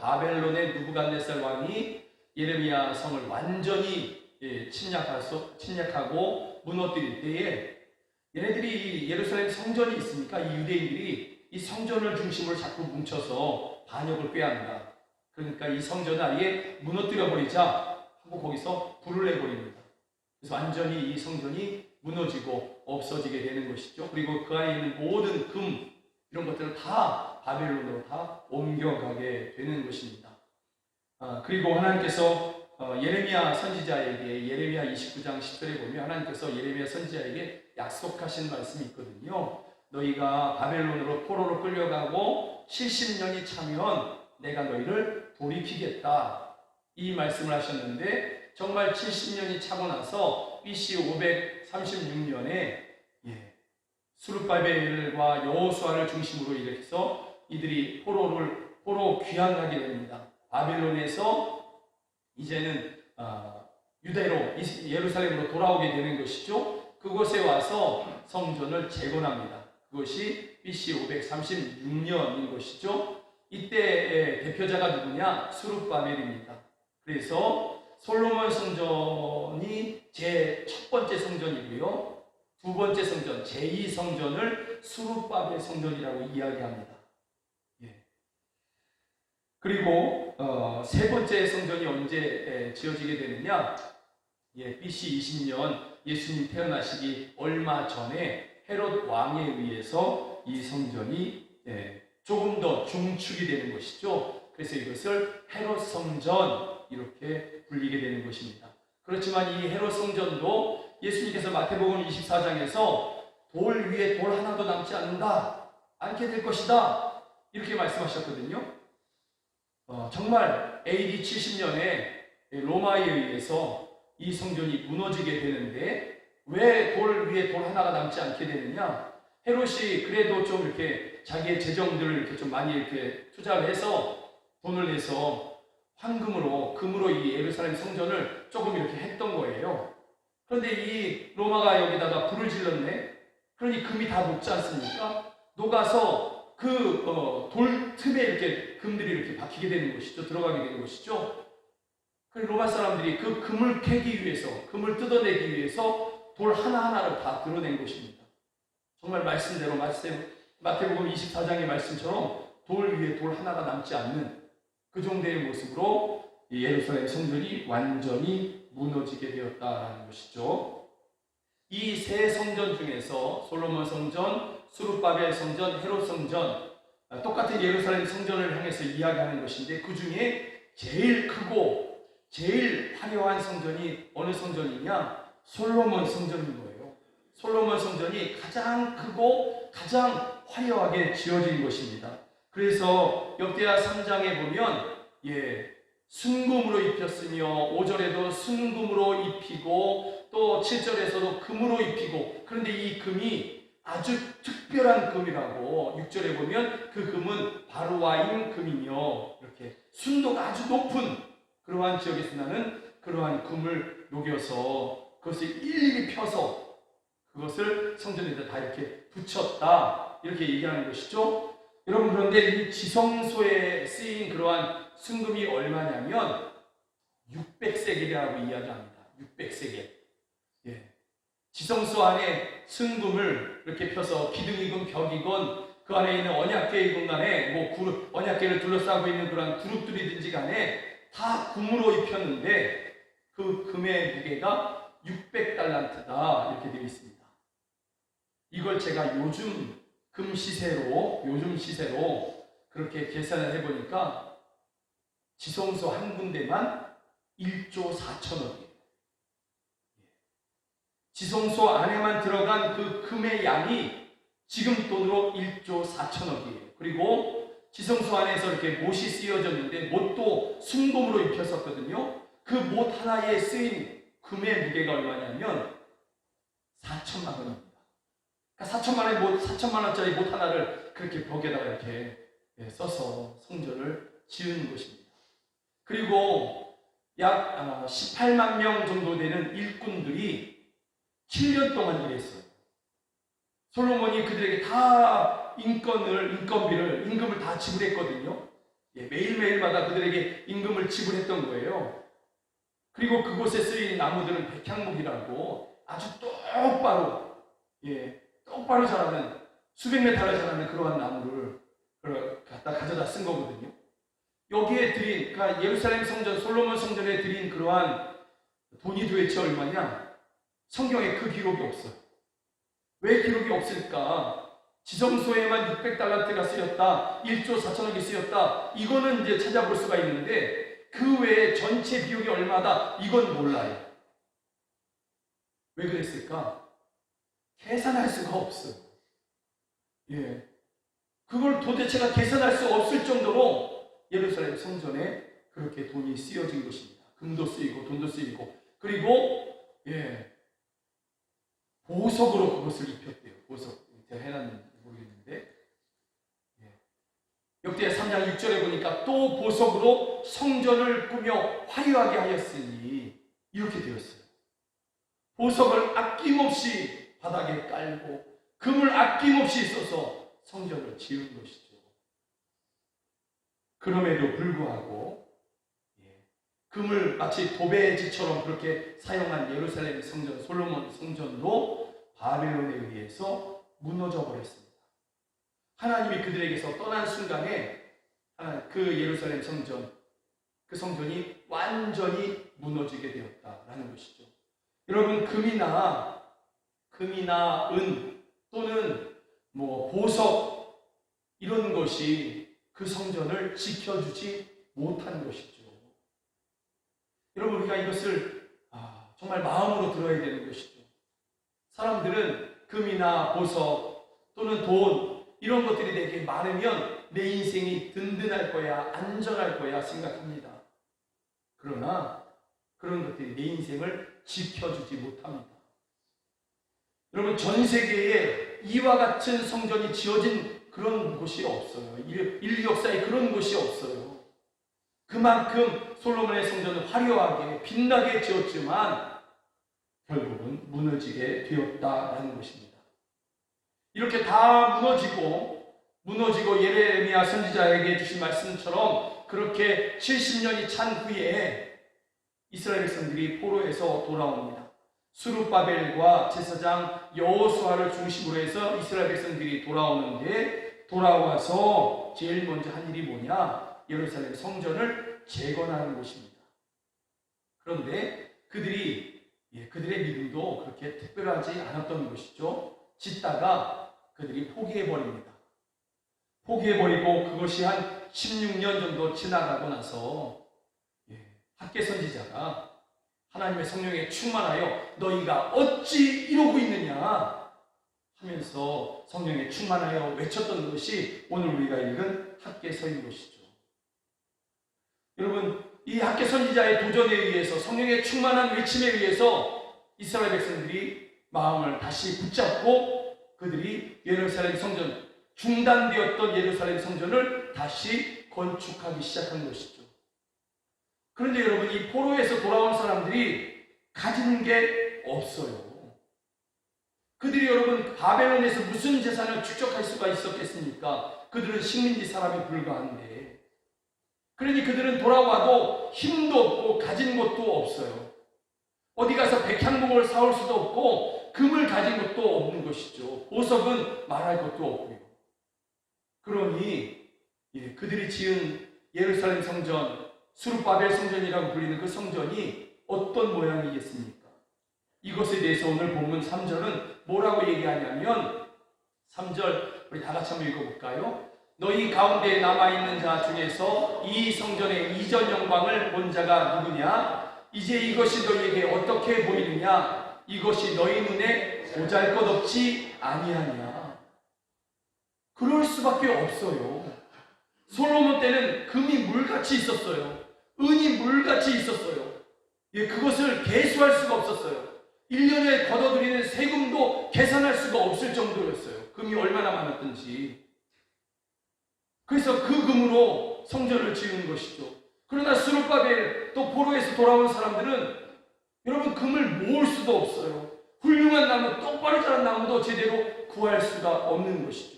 바벨론의 누부갓네살 왕이 예레미야 성을 완전히 침략하고 무너뜨릴 때에 얘네들이 예루살렘 성전이 있으니까 이 유대인들이 이 성전을 중심으로 자꾸 뭉쳐서 반역을 꾀합니다. 그러니까 이 성전을 아예 무너뜨려 버리자 하고 거기서 불을 내버립니다. 그래서 완전히 이 성전이 무너지고 없어지게 되는 것이죠. 그리고 그 안에 있는 모든 금 이런 것들을 다 바벨론으로 다 옮겨가게 되는 것입니다. 그리고 하나님께서 예레미야 선지자에게 예레미야 29장 10절에 보면 하나님께서 예레미야 선지자에게 약속하신 말씀이 있거든요. 너희가 바벨론으로 포로로 끌려가고 70년이 차면 내가 너희를 돌이키겠다. 이 말씀을 하셨는데 정말 70년이 차고 나서 BC 536년에 수룹바벨과 여호수아를 중심으로 일으켜서 이들이 포로 귀환하게 됩니다. 바벨론에서 이제는 유대로 예루살렘으로 돌아오게 되는 것이죠. 그곳에 와서 성전을 재건합니다. 그것이 BC 536년인 것이죠. 이때의 대표자가 누구냐? 수룹바벨입니다. 그래서 솔로몬 성전이 제 첫 번째 성전이고요. 두 번째 성전, 제2성전을 수룹바벨 성전이라고 이야기합니다. 그리고 세 번째 성전이 언제 지어지게 되느냐? BC 20년 예수님 태어나시기 얼마 전에 헤롯 왕에 의해서 이 성전이 조금 더 중축이 되는 것이죠. 그래서 이것을 헤롯 성전 이렇게 불리게 되는 것입니다. 그렇지만 이 헤롯 성전도 예수님께서 마태복음 24장에서 돌 위에 돌 하나도 남지 않게 될 것이다 이렇게 말씀하셨거든요. 정말 AD 70년에 로마에 의해서 이 성전이 무너지게 되는데 왜 돌 위에 돌 하나가 남지 않게 되느냐? 헤롯이 그래도 좀 이렇게 자기의 재정들을 이렇게 좀 많이 이렇게 투자를 해서 돈을 내서 금으로 이 예루살렘 성전을 조금 이렇게 했던 거예요. 그런데 이 로마가 여기다가 불을 질렀네. 그러니 금이 다 녹지 않습니까? 녹아서 돌 틈에 이렇게 금들이 이렇게 박히게 되는 것이죠. 들어가게 되는 것이죠. 그리고 로마 사람들이 그 금을 캐기 위해서, 금을 뜯어내기 위해서 돌 하나하나를 다 드러낸 것입니다. 정말 말씀대로 마태복음 24장의 말씀처럼 돌 위에 돌 하나가 남지 않는 그 정도의 모습으로 예루살렘 성전이 완전히 무너지게 되었다는 것이죠. 이 세 성전 중에서 솔로몬 성전, 수룹바벨 성전, 헤롯 성전, 똑같은 예루살렘 성전을 향해서 이야기하는 것인데 그 중에 제일 크고 제일 화려한 성전이 어느 성전이냐? 솔로몬 성전인 거예요. 솔로몬 성전이 가장 크고 가장 화려하게 지어진 것입니다. 그래서 역대하 3장에 보면 순금으로 입혔으며 5절에도 순금으로 입히고 또 7절에서도 금으로 입히고 그런데 이 금이 아주 특별한 금이라고 6절에 보면 그 금은 바루와임 금이며 이렇게 순도가 아주 높은 그러한 지역에서 나는 그러한 금을 녹여서 그것을 일일이 펴서 그것을 성전에다 다 이렇게 붙였다 이렇게 얘기하는 것이죠. 여러분 그런데 이 지성소에 쓰인 그러한 순금이 얼마냐면 600세겔이라고 이야기합니다. 600세겔. 지성소 안에 순금을 이렇게 펴서 기둥이건 벽이건 그 안에 있는 언약궤이건 간에 언약궤를 둘러싸고 있는 그런 그룹들이든지 간에 다 금으로 입혔는데 그 금의 무게가 600달란트다 이렇게 되어 있습니다. 이걸 제가 요즘 시세로 그렇게 계산을 해보니까 지성소 한 군데만 1조 4천억이에요. 지성소 안에만 들어간 그 금의 양이 지금 돈으로 1조 4천억이에요. 그리고 지성소 안에서 이렇게 못이 쓰여졌는데 못도 순금으로 입혔었거든요. 그 못 하나에 쓰인 금의 무게가 얼마냐면 4천만 원입니다. 그러니까 4천만 원짜리 못 하나를 그렇게 벽에다가 이렇게 써서 성전을 지은 것입니다. 그리고 약 18만 명 정도 되는 일꾼들이 7년 동안 일했어요. 솔로몬이 그들에게 다 임금을 다 지불했거든요. 매일매일마다 그들에게 임금을 지불했던 거예요. 그리고 그곳에 쓰인 나무들은 백향목이라고 아주 똑바로 자라는 수백 메달을 자라는 그러한 나무를 가져다 쓴 거거든요. 여기에 그러니까 예루살렘 성전, 솔로몬 성전에 드린 그러한 돈이 도대체 얼마냐? 성경에 그 기록이 없어요. 왜 기록이 없을까? 지성소에만 600달란트가 쓰였다, 1조 4천억이 쓰였다, 이거는 이제 찾아볼 수가 있는데 그 외에 전체 비용이 얼마다? 이건 몰라요. 왜 그랬을까? 계산할 수가 없어요. 그걸 도대체가 계산할 수 없을 정도로 예루살렘 성전에 그렇게 돈이 쓰여진 것입니다. 금도 쓰이고 돈도 쓰이고 그리고 보석으로 그것을 입혔대요. 보석. 해놨는지 모르겠는데, 역대 3장 6절에 보니까 또 보석으로 성전을 꾸며 화려하게 하였으니 이렇게 되었어요. 보석을 아낌없이 바닥에 깔고 금을 아낌없이 써서 성전을 지은 것이죠. 그럼에도 불구하고 금을 마치 도배지처럼 그렇게 사용한 예루살렘 성전, 솔로몬 성전도 바벨론에 의해서 무너져 버렸습니다. 하나님이 그들에게서 떠난 순간에 그 예루살렘 성전, 그 성전이 완전히 무너지게 되었다라는 것이죠. 여러분, 금이나 은 또는 보석 이런 것이 그 성전을 지켜주지 못한 것이죠. 여러분, 우리가 이것을 정말 마음으로 들어야 되는 것이죠. 사람들은 금이나 보석 또는 돈 이런 것들이 내게 많으면 내 인생이 든든할 거야, 안전할 거야 생각합니다. 그러나 그런 것들이 내 인생을 지켜주지 못합니다. 여러분, 전 세계에 이와 같은 성전이 지어진 그런 곳이 없어요. 인류 역사에 그런 곳이 없어요. 그만큼 솔로몬의 성전은 화려하게 빛나게 지었지만 결국은 무너지게 되었다라는 것입니다. 이렇게 다 무너지고 예레미야 선지자에게 주신 말씀처럼 그렇게 70년이 찬 후에 이스라엘 백성들이 포로에서 돌아옵니다. 스룹바벨과 제사장 여호수아를 중심으로 해서 이스라엘 백성들이 돌아오는데, 돌아와서 제일 먼저 한 일이 뭐냐? 예루살렘 성전을 재건하는 것입니다. 그런데 그들의 믿음도 그렇게 특별하지 않았던 것이죠. 짓다가 그들이 포기해버립니다. 포기해버리고 그것이 한 16년 정도 지나가고 나서 학개 선지자가 하나님의 성령에 충만하여 너희가 어찌 이러고 있느냐 하면서 성령에 충만하여 외쳤던 것이 오늘 우리가 읽은 학개서인 것이죠. 여러분, 이 학개 선지자의 도전에 의해서, 성령의 충만한 외침에 의해서 이스라엘 백성들이 마음을 다시 붙잡고 그들이 예루살렘 성전, 중단되었던 예루살렘 성전을 다시 건축하기 시작한 것이죠. 그런데 여러분, 이 포로에서 돌아온 사람들이 가진 게 없어요. 그들이 여러분 바벨론에서 무슨 재산을 축적할 수가 있었겠습니까? 그들은 식민지 사람에 불과한데, 그러니 그들은 돌아와도 힘도 없고 가진 것도 없어요. 어디 가서 백향목을 사올 수도 없고 금을 가진 것도 없는 것이죠. 보석은 말할 것도 없고요. 그러니 그들이 지은 예루살렘 성전, 스룹바벨 성전이라고 불리는 그 성전이 어떤 모양이겠습니까? 이것에 대해서 오늘 본문 3절은 뭐라고 얘기하냐면, 3절 우리 다 같이 한번 읽어볼까요? 너희 가운데 남아있는 자 중에서 이 성전의 이전 영광을 본 자가 누구냐? 이제 이것이 너희에게 어떻게 보이느냐? 이것이 너희 눈에 보잘것없지 아니하냐? 그럴 수밖에 없어요. 솔로몬 때는 금이 물같이 있었어요. 은이 물같이 있었어요. 그것을 계수할 수가 없었어요. 1년에 걷어들이는 세금도 계산할 수가 없을 정도였어요. 금이 얼마나 많았던지. 그래서 그 금으로 성전을 지은 것이죠. 그러나 스룹바벨 또 포로에서 돌아온 사람들은 여러분 금을 모을 수도 없어요. 훌륭한 나무, 똑바로 자란 나무도 제대로 구할 수가 없는 것이죠.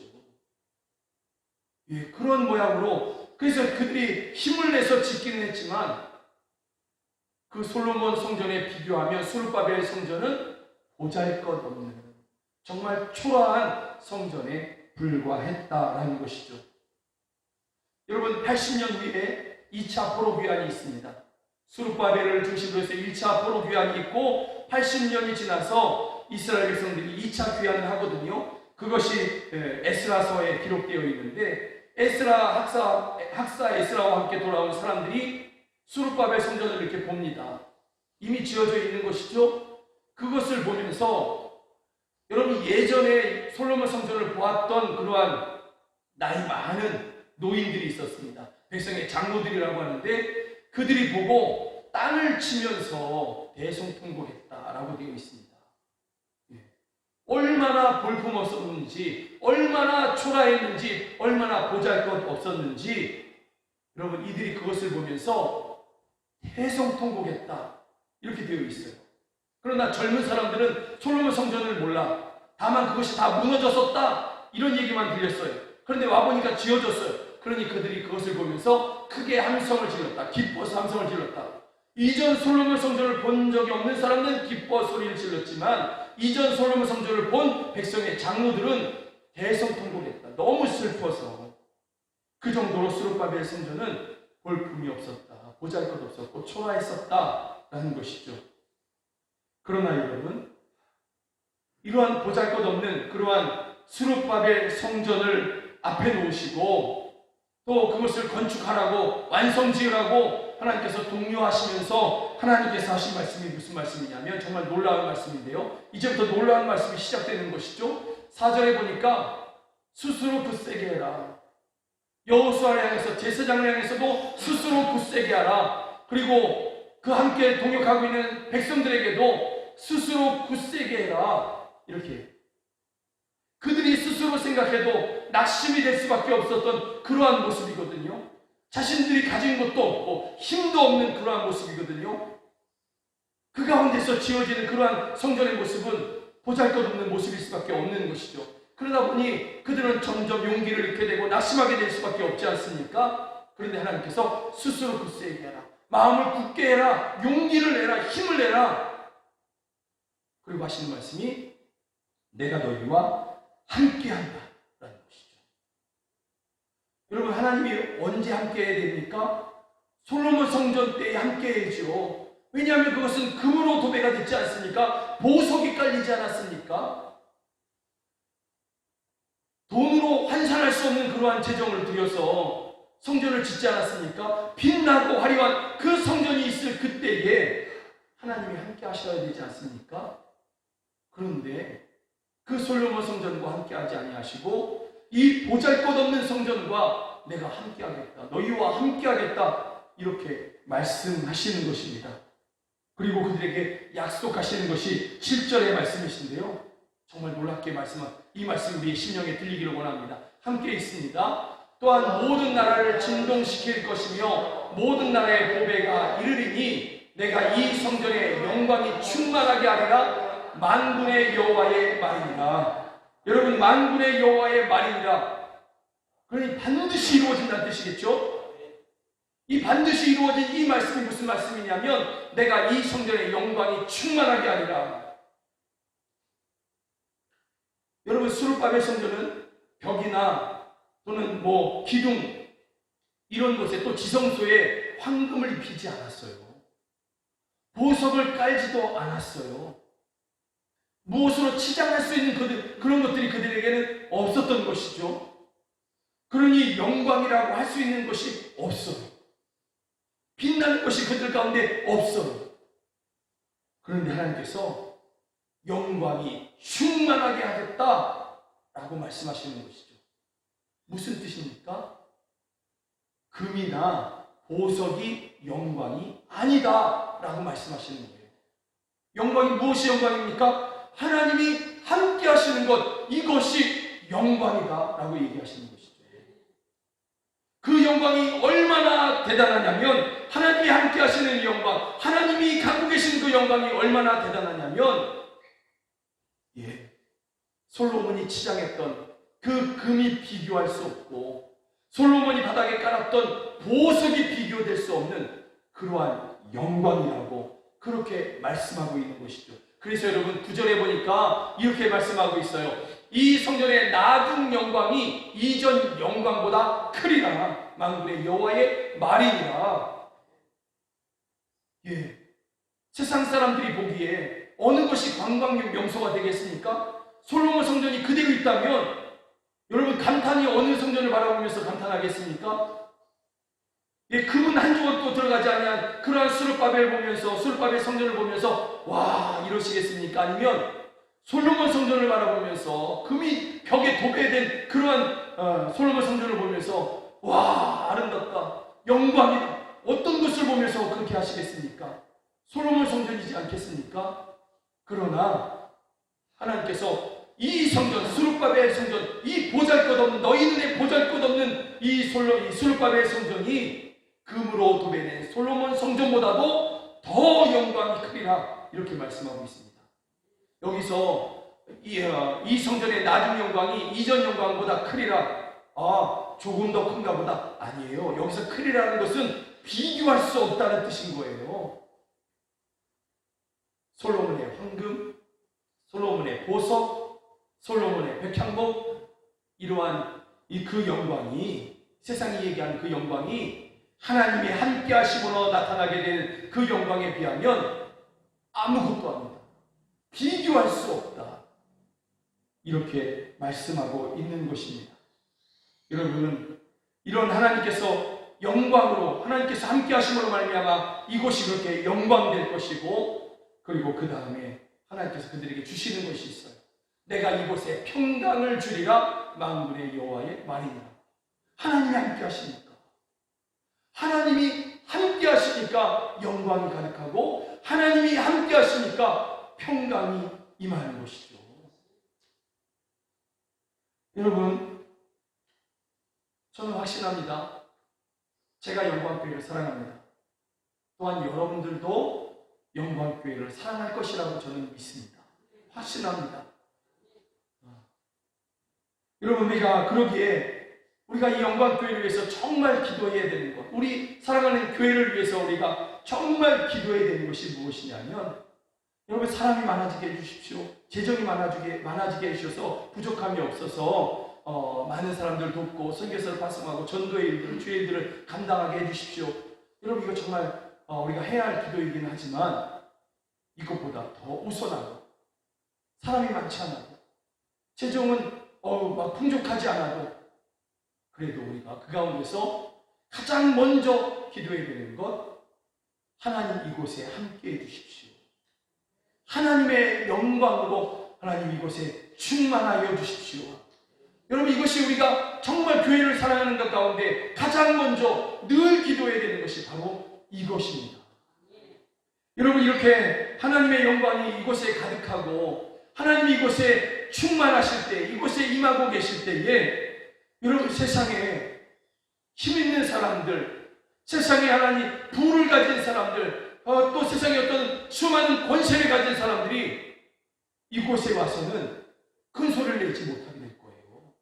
그런 모양으로, 그래서 그들이 힘을 내서 짓기는 했지만 그 솔로몬 성전에 비교하면 스룹바벨 성전은 보잘것없는 정말 초라한 성전에 불과했다라는 것이죠. 여러분, 80년 후에 2차 포로 귀환이 있습니다. 스룹바벨을 중심으로 해서 1차 포로 귀환이 있고 80년이 지나서 이스라엘 백성들이 2차 귀환을 하거든요. 그것이 에스라서에 기록되어 있는데, 에스라 학사 에스라와 함께 돌아온 사람들이 스룹바벨 성전을 이렇게 봅니다. 이미 지어져 있는 것이죠. 그것을 보면서 여러분, 예전에 솔로몬 성전을 보았던 그러한 나이 많은 노인들이 있었습니다. 백성의 장로들이라고 하는데, 그들이 보고 땅을 치면서 대성통곡했다라고 되어 있습니다. 얼마나 볼품 없었는지, 얼마나 초라했는지, 얼마나 보잘것 없었는지, 여러분 이들이 그것을 보면서 대성통곡했다 이렇게 되어 있어요. 그러나 젊은 사람들은 솔로몬 성전을 몰라. 다만 그것이 다 무너졌었다 이런 얘기만 들렸어요. 그런데 와보니까 지어졌어요. 그러니 그들이 그것을 보면서 크게 함성을 질렀다. 기뻐서 함성을 질렀다. 이전 솔로몬 성전을 본 적이 없는 사람은 기뻐 소리를 질렀지만 이전 솔로몬 성전을 본 백성의 장로들은 대성통곡했다. 너무 슬퍼서. 그 정도로 스룹바벨 성전은 볼품이 없었다. 보잘것 없었고 초라했었다라는 것이죠. 그러나 여러분, 이러한 보잘것없는 그러한 스룹바벨 성전을 앞에 놓으시고 또 그것을 건축하라고 완성지으라고 하나님께서 독려하시면서 하나님께서 하신 말씀이 무슨 말씀이냐면 정말 놀라운 말씀인데요. 이제부터 놀라운 말씀이 시작되는 것이죠. 4절에 보니까 스스로 굳세게 해라. 여호수아를 향해서 제사장을 향해서도 스스로 굳세게 하라. 그리고 그 함께 동역하고 있는 백성들에게도 스스로 굳세게 해라. 이렇게 그들이 스스로 생각해도 낙심이 될 수밖에 없었던 그러한 모습이거든요. 자신들이 가진 것도 없고 힘도 없는 그러한 모습이거든요. 그 가운데서 지어지는 그러한 성전의 모습은 보잘것없는 모습일 수밖에 없는 것이죠. 그러다 보니 그들은 점점 용기를 잃게 되고 낙심하게 될 수밖에 없지 않습니까? 그런데 하나님께서 스스로 굳세게 해라. 마음을 굳게 해라. 용기를 내라. 힘을 내라. 그리고 하시는 말씀이 내가 너희와 함께한다 라는 것이죠. 여러분, 하나님이 언제 함께해야 됩니까? 솔로몬 성전 때에 함께해야죠. 왜냐하면 그것은 금으로 도배가 됐지 않습니까? 보석이 깔리지 않았습니까? 돈으로 환산할 수 없는 그러한 재정을 들여서 성전을 짓지 않았습니까? 빛나고 화려한 그 성전이 있을 그때에 하나님이 함께 하셔야 되지 않습니까? 그런데 그 솔로몬 성전과 함께 하지 아니하시고 이 보잘것없는 성전과 내가 함께 하겠다. 너희와 함께 하겠다. 이렇게 말씀하시는 것입니다. 그리고 그들에게 약속하시는 것이 7절의 말씀이신데요. 정말 놀랍게 말씀한 이 말씀이 우리의 심령에 들리기를 원합니다. 함께 있습니다. 또한 모든 나라를 진동시킬 것이며 모든 나라의 보배가 이르리니 내가 이 성전의 영광이 충만하게 하리라. 만군의 여호와의 말이니라. 여러분, 만군의 여호와의 말이니라. 그러니 반드시 이루어진다는 뜻이겠죠? 이 반드시 이루어진 이 말씀이 무슨 말씀이냐면 내가 이 성전의 영광이 충만하게 하리라. 여러분, 스룹바벨 성전은 벽이나 또는 기둥 이런 곳에 또 지성소에 황금을 입히지 않았어요. 보석을 깔지도 않았어요. 무엇으로 치장할 수 있는 그런 것들이 그들에게는 없었던 것이죠. 그러니 영광이라고 할 수 있는 것이 없어요. 빛나는 것이 그들 가운데 없어요. 그런데 하나님께서 영광이 충만하게 하겠다라고 말씀하시는 것이죠. 무슨 뜻입니까? 금이나 보석이 영광이 아니다라고 말씀하시는 거예요. 영광이 무엇이 영광입니까? 하나님이 함께 하시는 것, 이것이 영광이다라고 얘기하시는 것이죠. 그 영광이 얼마나 대단하냐면 하나님이 함께 하시는 영광, 하나님이 갖고 계신 그 영광이 얼마나 대단하냐면 솔로몬이 치장했던 그 금이 비교할 수 없고 솔로몬이 바닥에 깔았던 보석이 비교될 수 없는 그러한 영광이라고 그렇게 말씀하고 있는 것이죠. 그래서 여러분 9절에 보니까 이렇게 말씀하고 있어요. 이 성전의 나중 영광이 이전 영광보다 크리라. 만군의 여호와의 말이니라. 세상 사람들이 보기에 어느 것이 관광 명소가 되겠습니까? 솔로몬 성전이 그대로 있다면 여러분 감탄이 어느 성전을 바라보면서 감탄하겠습니까? 금은 한 조각도 들어가지 않은 그러한 스룹바벨 보면서 스룹바벨 성전을 보면서 와 이러시겠습니까? 아니면 솔로몬 성전을 바라보면서 금이 벽에 도배된 그러한 솔로몬 성전을 보면서 와 아름답다 영광이다 어떤 것을 보면서 그렇게 하시겠습니까? 솔로몬 성전이지 않겠습니까? 그러나 하나님께서 이 성전, 스룹바벨 성전, 이 보잘것없는, 너희 눈에 보잘것없는 이 스룹바벨 성전이 금으로 도배된 솔로몬 성전보다도 더 영광이 크리라, 이렇게 말씀하고 있습니다. 여기서 이 성전의 나중 영광이 이전 영광보다 크리라, 조금 더 큰가 보다, 아니에요. 여기서 크리라는 것은 비교할 수 없다는 뜻인 거예요. 솔로몬의 황금, 솔로몬의 보석, 솔로몬의 백향목, 이러한 그 영광이, 세상이 얘기하는 그 영광이 하나님이 함께 하심으로 나타나게 되는 그 영광에 비하면 아무것도 아니다, 비교할 수 없다, 이렇게 말씀하고 있는 것입니다. 여러분, 이런 하나님께서 영광으로, 하나님께서 함께 하심으로 말미암아 이곳이 그렇게 영광될 것이고, 그리고 그 다음에 하나님께서 그들에게 주시는 것이 있어요. 내가 이곳에 평강을 주리라, 만군의 여호와의 말이니라. 하나님이 함께 하시니까, 하나님이 함께 하시니까 영광이 가득하고, 하나님이 함께 하시니까 평강이 임하는 것이죠. 여러분, 저는 확신합니다. 제가 영광교회를 사랑합니다. 또한 여러분들도 영광교회를 사랑할 것이라고 저는 믿습니다. 확신합니다. 여러분, 우리가 이 영광교회를 위해서 정말 기도해야 되는 것, 우리 사랑하는 교회를 위해서 우리가 정말 기도해야 되는 것이 무엇이냐면, 여러분, 사람이 많아지게 해주십시오. 재정이 많아지게 해주셔서 부족함이 없어서 많은 사람들 돕고 선교사를 파송하고 전도의 일들, 주의 일들을 감당하게 해주십시오. 여러분, 이거 정말 우리가 해야 할 기도이긴 하지만, 이것보다 더 우선하고, 사람이 많지 않아도, 재정은 막 풍족하지 않아도, 그래도 우리가 그 가운데서 가장 먼저 기도해야 되는 것, 하나님 이곳에 함께 해주십시오. 하나님의 영광으로 하나님 이곳에 충만하여 주십시오. 여러분, 이것이 우리가 정말 교회를 사랑하는 것 가운데 가장 먼저 늘 기도해야 되는 것이 바로 이것입니다. 여러분, 이렇게 하나님의 영광이 이곳에 가득하고 하나님이 이곳에 충만하실 때, 이곳에 임하고 계실 때에, 여러분, 세상에 힘 있는 사람들, 세상에 하나님 부를 가진 사람들, 또 세상에 어떤 수많은 권세를 가진 사람들이 이곳에 와서는 큰 소리를 내지 못하게 될 거예요.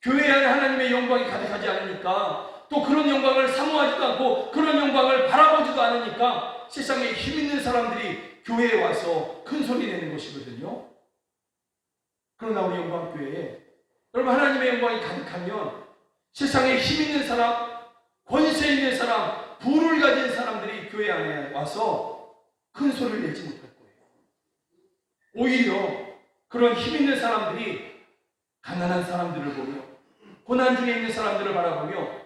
교회 안에 하나님의 영광이 가득하지 않으니까, 또 그런 영광을 사모하지도 않고 그런 영광을 바라보지도 않으니까 세상에 힘 있는 사람들이 교회에 와서 큰 소리 내는 것이거든요. 그러나 우리 영광교회에, 여러분, 하나님의 영광이 가득하면 세상에 힘 있는 사람, 권세 있는 사람, 부를 가진 사람들이 교회 안에 와서 큰 소리를 내지 못할 거예요. 오히려 그런 힘 있는 사람들이 가난한 사람들을 보며, 고난 중에 있는 사람들을 바라보며,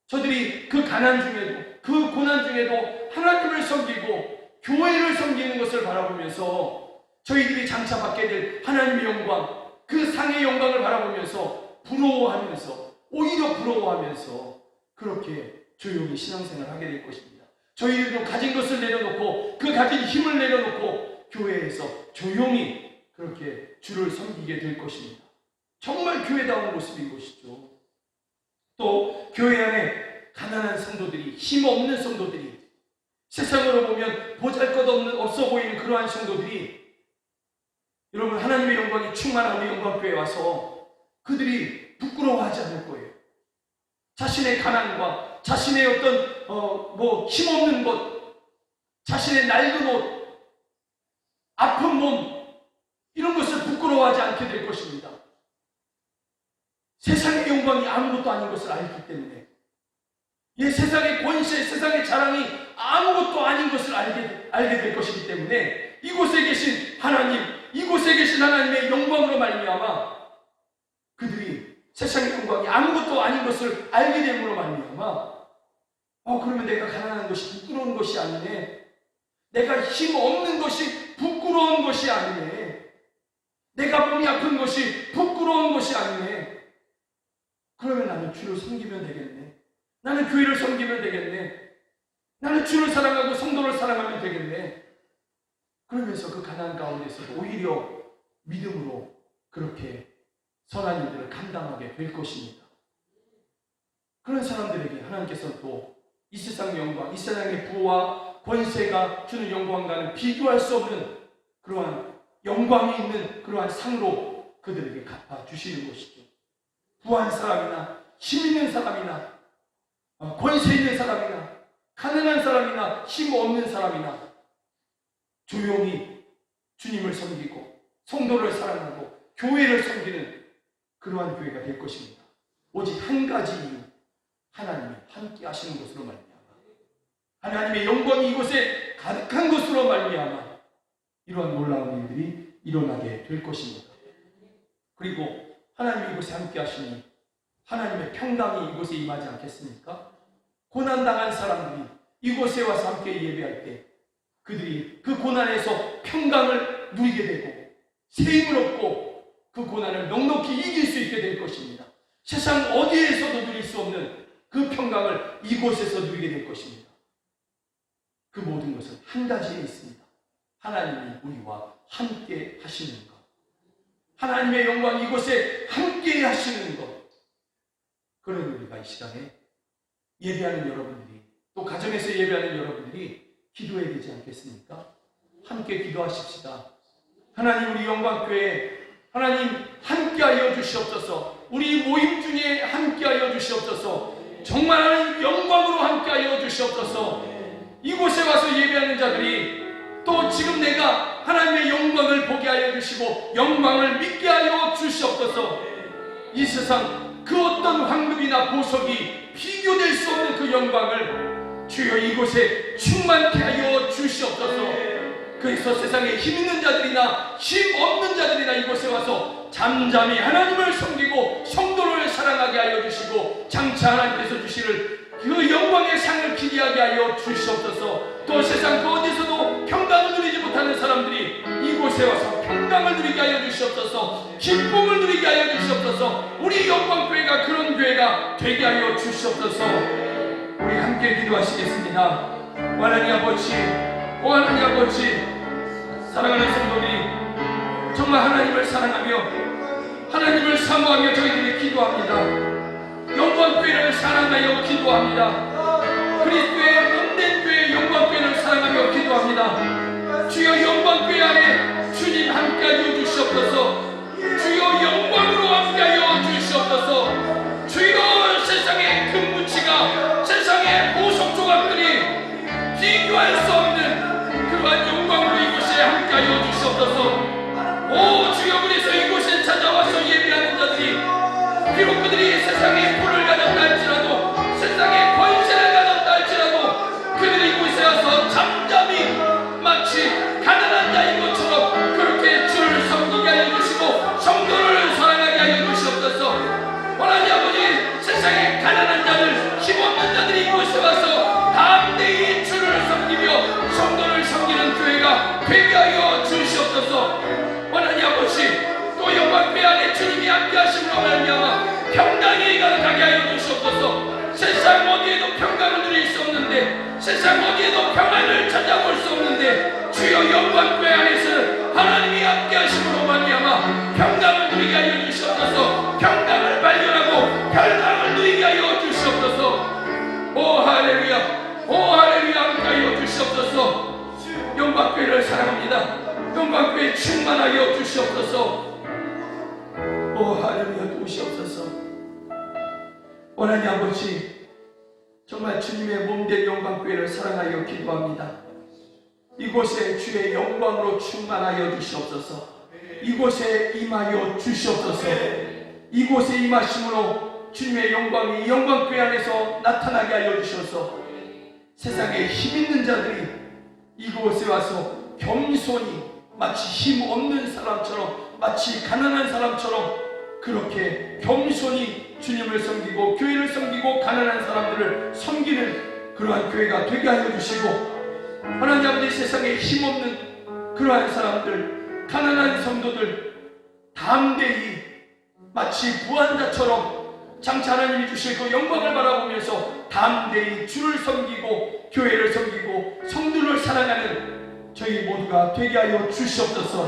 저들이 그 가난 중에도, 그 고난 중에도 하나님을 섬기고 교회를 섬기는 것을 바라보면서 저희들이 장차 받게 될 하나님의 영광, 그 상의 영광을 바라보면서 부러워하면서, 오히려 부러워하면서 그렇게 조용히 신앙생활을 하게 될 것입니다. 저희들도 가진 것을 내려놓고, 그 가진 힘을 내려놓고 교회에서 조용히 그렇게 주를 섬기게 될 것입니다. 정말 교회다운 모습인 것이죠. 또 교회 안에 가난한 성도들이, 힘없는 성도들이, 세상으로 보면 보잘것없는, 없어 보이는 그러한 성도들이, 여러분, 하나님의 영광이 충만한 우리 영광교회에 와서 그들이 부끄러워하지 않을 거예요. 자신의 가난과 자신의 어떤 힘없는 것, 자신의 낡은 옷, 아픈 몸, 이런 것을 부끄러워하지 않게 될 것입니다. 세상의 영광이 아무것도 아닌 것을 알기 때문에, 이 세상의 권세, 세상의 자랑이 아무것도 아닌 것을 알게 될 것이기 때문에, 이곳에 계신 하나님, 이곳에 계신 하나님의 영광으로 말미암아 그들이 세상의 영광이 아무것도 아닌 것을 알게 됨으로 말미암아, 그러면 내가 가난한 것이 부끄러운 것이 아니네, 내가 힘 없는 것이 부끄러운 것이 아니네, 내가 몸이 아픈 것이 부끄러운 것이 아니네, 그러면 나는 주를 섬기면 되겠네, 나는 교회를 섬기면 되겠네, 나는 주를 사랑하고 성도를 사랑하면 되겠네. 그러면서 그 가난 가운데서도 오히려 믿음으로 그렇게 선한 일들을 감당하게 될 것입니다. 그런 사람들에게 하나님께서는 또 이 세상 영광, 이 세상의 부와 권세가 주는 영광과는 비교할 수 없는 그러한 영광이 있는 그러한 상으로 그들에게 갚아주시는 것이죠. 부한 사람이나 힘 있는 사람이나 권세 있는 사람이나 가난한 사람이나 힘 없는 사람이나 조용히 주님을 섬기고 성도를 사랑하고 교회를 섬기는 그러한 교회가 될 것입니다. 오직 한 가지 이유, 하나님이 함께 하시는 것으로 말미암아, 하나님의 영광이 이곳에 가득한 것으로 말미암아 이러한 놀라운 일들이 일어나게 될 것입니다. 그리고 하나님이 이곳에 함께 하시니 하나님의 평강이 이곳에 임하지 않겠습니까? 고난당한 사람들이 이곳에 와서 함께 예배할 때 그들이 그 고난에서 평강을 누리게 되고 새 힘을 얻고 그 고난을 넉넉히 이길 수 있게 될 것입니다. 세상 어디에서도 누릴 수 없는 그 평강을 이곳에서 누리게 될 것입니다. 그 모든 것은 한 가지에 있습니다. 하나님이 우리와 함께 하시는 것, 하나님의 영광 이곳에 함께 하시는 것. 그런 우리가 이 시간에 예배하는 여러분들이, 또 가정에서 예배하는 여러분들이 기도해야 되지 않겠습니까? 함께 기도하십시다. 하나님, 우리 영광교회 하나님 함께하여 주시옵소서. 우리 모임 중에 함께하여 주시옵소서. 정말 하나님 영광으로 함께하여 주시옵소서. 이곳에 와서 예배하는 자들이 또 지금 내가 하나님의 영광을 보게 하여 주시고 영광을 믿게 하여 주시옵소서. 이 세상 그 어떤 황금이나 보석이 비교될 수 없는 그 영광을 주여 이곳에 충만케 하여 주시옵소서. 그래서 세상에 힘 있는 자들이나 힘 없는 자들이나 이곳에 와서 잠잠히 하나님을 섬기고 성도를 사랑하게 하여 주시고 장차 하나님께서 주시를 그 영광의 상을 기대하게 하여 주시옵소서. 또 세상 그 어디서도 평강을 누리지 못하는 사람들이 이곳에 와서 평강을 누리게 하여 주시옵소서. 기쁨을 누리게 하여 주시옵소서. 우리 영광교회가 그런 교회가 되게 하여 주시옵소서. 우리 함께 기도하시겠습니다. 하나님 아버지, 오 하나님 아버지, 사랑하는 성도들이 정말 하나님을 사랑하며 하나님을 사모하며 저희들이 기도합니다. 영광교회를 사랑하여 기도합니다. 그리스도의 몸된 교회 영광교회를 사랑하며 기도합니다. 주여 영광교회 안에 주님 함께하여 주시옵소서. 주여 영광으로 함께하여 주시옵소서. 주여 세상의 금붙이가 세상의 보석 조각들이 비교할 수 없는 그러한 영광으로 이곳에 함께하여 주시옵소서. 오 주여, 그래서 이곳에 찾아와서 예배하는 자들이 비록 그들이 세상의 부를 가졌다 할지라도 세상의 권세를 가졌다 할지라도 그들이 이곳에 와서 잠잠히 마치 가난한 자인 것처럼 그렇게 주를 섬기게 하여 주시고 성도를 사랑하게 하여 주시옵소서. 하나님 아버지, 세상의 가난한 자들, 힘없는 자들이 이곳에 와서 담대히 주를 섬기며 성도를 섬기는 교회가 되게 하여 주시옵소서. 하나님 아버지, 또 영광교회 안에 주님이 함께 하심으로 말미암아 평강이 가득하게 하여 주시옵소서. 세상 어디에도 평강을 누릴 수 없는데, 세상 어디에도 평안을 찾아볼 수 없는데 주여 영광교회 안에서는 하나님이 함께 하심으로 말미암아 평강을 누리게 하여 주시옵소서. 평강을 발견하고 평강을 누리게 하여 주시옵소서. 오 할렐루야, 오 할렐루야, 함께 하여 주시옵소서. 영광교회를 사랑합니다. 영광교회 충만하여 주시옵소서. 오 할렐루야, 도우시옵소서. 하나님 아버지, 정말 주님의 몸된 영광교회를 사랑하여 기도합니다. 이곳에 주의 영광으로 충만하여 주시옵소서. 이곳에 임하여 주시옵소서. 이곳에 임하심으로 주님의 영광이 이 영광교회 안에서 나타나게 하여 주셔서 세상에 힘 있는 자들이 이곳에 와서 겸손히 마치 힘 없는 사람처럼, 마치 가난한 사람처럼 그렇게 겸손히 주님을 섬기고 교회를 섬기고 가난한 사람들을 섬기는 그러한 교회가 되게 하여 주시고, 하나님 아버지, 세상에 힘없는 그러한 사람들, 가난한 성도들 담대히 마치 부한자처럼 장차 하나님이 주실 그 영광을 바라보면서 담대히 주를 섬기고 교회를 섬기고 성도를 사랑하는 저희 모두가 되게 하여 주시옵소서.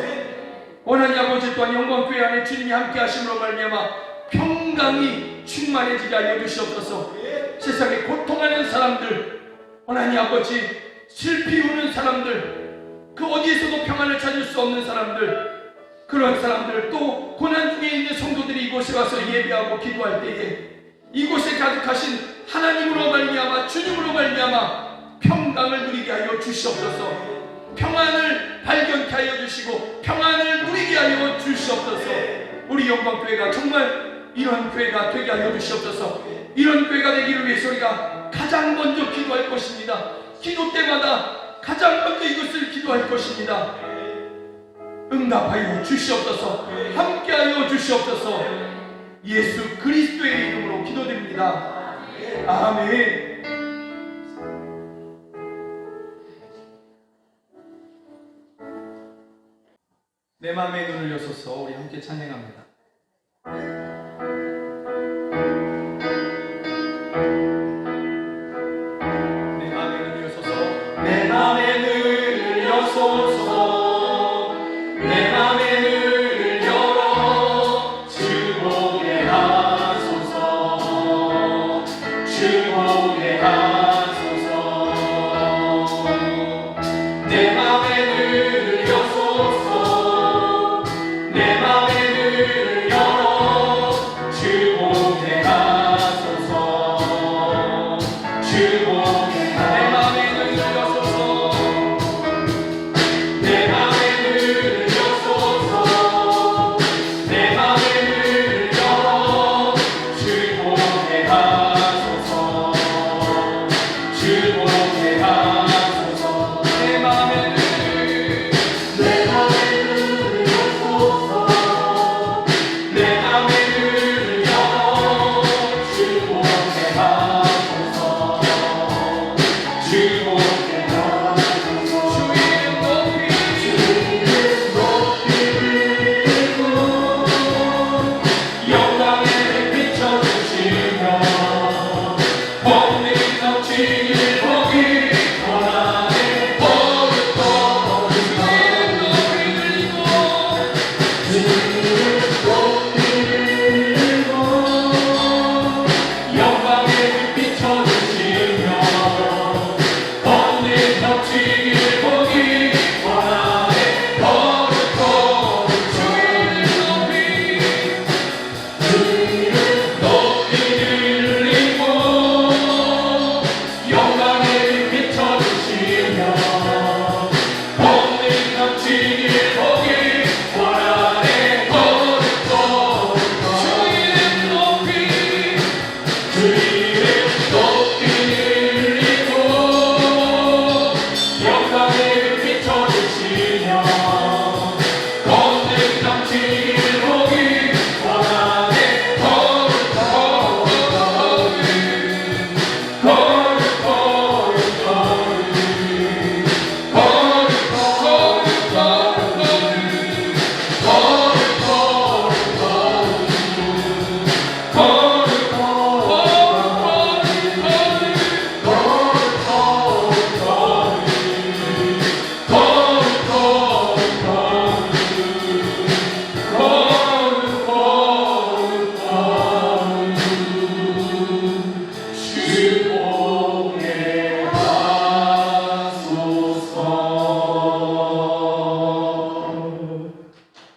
원하님 아버지 또한 영광교회 안에 주님이 함께 하심으로 말미암아 평강이 충만해지게 하여 주시옵소서. 세상에 고통하는 사람들, 하나님 아버지 슬피 우는 사람들, 그 어디에서도 평안을 찾을 수 없는 사람들, 그런 사람들, 또 고난 중에 있는 성도들이 이곳에 와서 예배하고 기도할 때에 이곳에 가득하신 하나님으로 말미암아 주님으로 말미암아 평강을 누리게 하여 주시옵소서. 평안을 발견케 하여 주시고 평안을 누리게 하여 주시옵소서. 우리 영광교회가 정말 이런 교회가 되게 하여 주시옵소서. 이런 교회가 되기를 위해서 우리가 가장 먼저 기도할 것입니다. 기도 때마다 가장 먼저 이것을 기도할 것입니다. 응답하여 주시옵소서. 함께하여 주시옵소서. 예수 그리스도의 이름으로 기도드립니다. 아멘. 내 마음의 눈을 여소서. 우리 함께 찬양합니다. 내 마음의 눈을 여소서. 내 마음의 눈을 여소서. 내 마음의 눈을 열어 주 보게 하소서. 주 보게 하소서. 내 마음의 눈을 여소서. 내 마음의 눈을 열어 주 보게 하소서. 주 보게 하소서. 내 마음의 눈을 여소서. 내 마음의 눈을 여소서. 내 마음의 눈을 열어 주 보게 하소서. 주 보게 하소서. 내 마음의 눈을 내 마음의 눈을 여소서. 내 마음의 눈을 열어 주 보게 하소서. 주 보게 하소서. 주 이름 높이 들고 영광의 비춰주시며 번뇌 넘치길 보기 원하네. 버릇버릇 주 이름 높이 들고 영광의 비춰주시며 번뇌 넘치길 보기 원하네. 버릇버릇 주 이름 높이 들리고 영광의 비춰주시며 번뇌 넘치길 보기 원하네. 버릇버릇 주 이름 높이 들리고 영광의 비춰주시며 번뇌 넘치길 보기 원하네.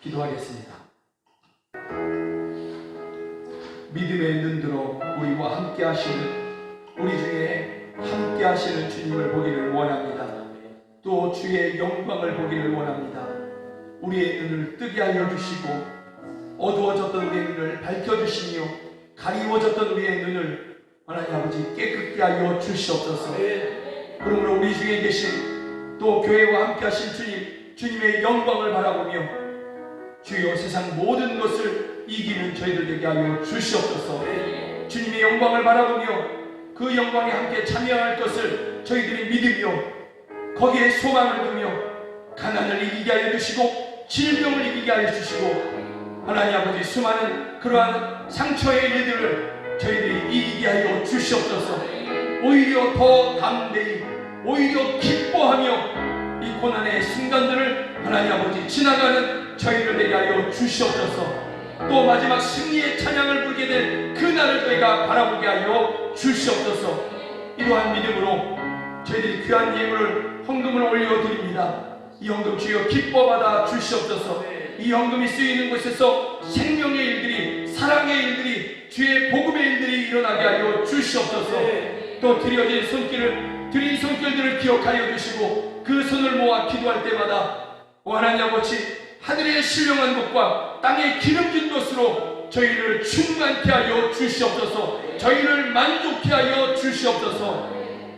기도하겠습니다. 믿음의 눈으로 우리와 함께 하시는 우리 중에 함께 하시는 주님을 보기를 원합니다. 또 주의 영광을 보기를 원합니다. 우리의 눈을 뜨게 하여 주시고 어두워졌던 우리의 눈을 밝혀주시며 가리워졌던 우리의 눈을 하나님 아버지 깨끗게 하여 주시옵소서. 그러므로 우리 중에 계신 또 교회와 함께 하신 주님의 영광을 바라보며 주여 세상 모든 것을 이기는 저희들 되게 하여 주시옵소서. 주님의 영광을 바라보며 그 영광에 함께 참여할 것을 저희들이 믿으며 거기에 소망을 두며 가난을 이기게 하여 주시고 질병을 이기게 하여 주시고 하나님 아버지 수많은 그러한 상처의 일들을 저희들이 이기게 하여 주시옵소서. 오히려 더 담대히 오히려 기뻐하며 이 고난의 순간들을 하나님 아버지 지나가는 저희를 되게 하여 주시옵소서. 또 마지막 승리의 찬양을 부르게 될 그날을 저희가 바라보게 하여 주시옵소서. 이러한 믿음으로 저희들이 귀한 예물을 헌금을 올려드립니다. 이 헌금 주여 기뻐 받아 주시옵소서. 이 헌금이 쓰이는 곳에서 생명의 일들이, 사랑의 일들이, 주의 복음의 일들이 일어나게 하여 주시옵소서. 또 드린 손길들을 기억하여 주시고 그 손을 모아 기도할 때마다 하나님 아버지 하늘의 신령한 것과 땅의 기름진 것으로 저희를 충만케 하여 주시옵소서. 저희를 만족케 하여 주시옵소서.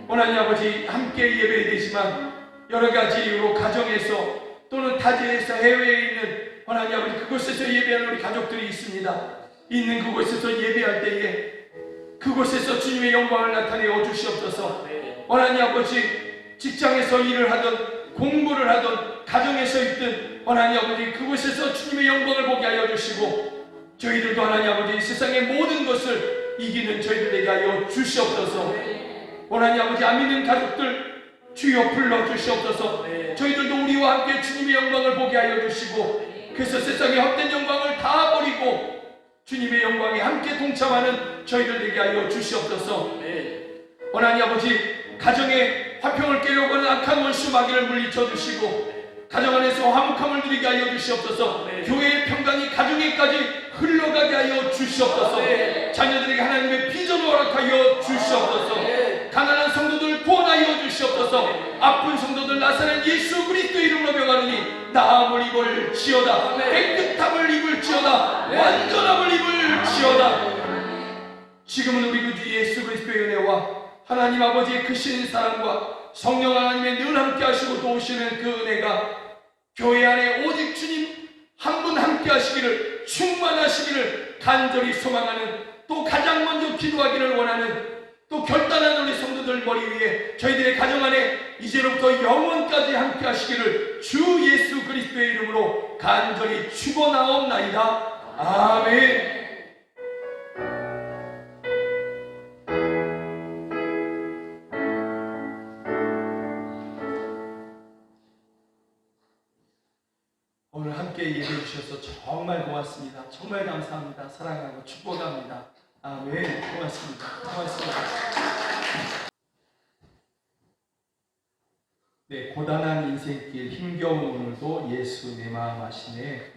하나님 아버지 함께 예배되지만 여러 가지 이유로 가정에서 또는 타지에서 해외에 있는 하나님 아버지 그곳에서 예배하는 우리 가족들이 있습니다. 있는 그곳에서 예배할 때에 그곳에서 주님의 영광을 나타내어 주시옵소서. 하나님 아버지 직장에서 일을 하던 공부를 하던 가정에서 있든 하나님 아버지 그곳에서 주님의 영광을 보게 하여 주시고 저희들도 하나님 아버지 세상의 모든 것을 이기는 저희들 되게 하여 주시옵소서. 하나님 아버지 안 믿는 가족들 주여 불러 주시옵소서. 저희들도 우리와 함께 주님의 영광을 보게 하여 주시고 그래서 세상의 헛된 영광을 다 버리고 주님의 영광에 함께 동참하는 저희들 되게 하여 주시옵소서. 하나님 아버지 가정에 화평을 깨려고 하는 악한 원수 마귀를 물리쳐 주시고 가정 안에서 화목함을 누리게 하여 주시옵소서. 교회의 평강이 가정에까지 흘러가게 하여 주시옵소서. 자녀들에게 하나님의 비전을 허락하여 주시옵소서. 가난한 성도들 구원하여 주시옵소서. 아픈 성도들 나사렛 예수 그리스도 이름으로 명하노니 나음을 입을지어다. 깨끗함을 입을지어다. 완전함을 입을지어다. 지금은 우리 구주 예수 그리스도의 은혜와 하나님 아버지의 크신 사랑과 성령 하나님의 늘 함께 하시고 도우시는 그 은혜가 교회 안에 오직 주님 한 분 함께 하시기를 충만하시기를 간절히 소망하는 또 가장 먼저 기도하기를 원하는 또 결단한 우리 성도들 머리 위에 저희들의 가정 안에 이제로부터 영원까지 함께 하시기를 주 예수 그리스도의 이름으로 간절히 축원하옵나이다. 아멘. 오늘 함께 예배해 주셔서 정말 고맙습니다. 정말 감사합니다. 사랑하고 축복합니다. 아멘. 고맙습니다. 고맙습니다. 네, 고단한 인생길 힘겨운 오늘도 예수 내 마음 하시네.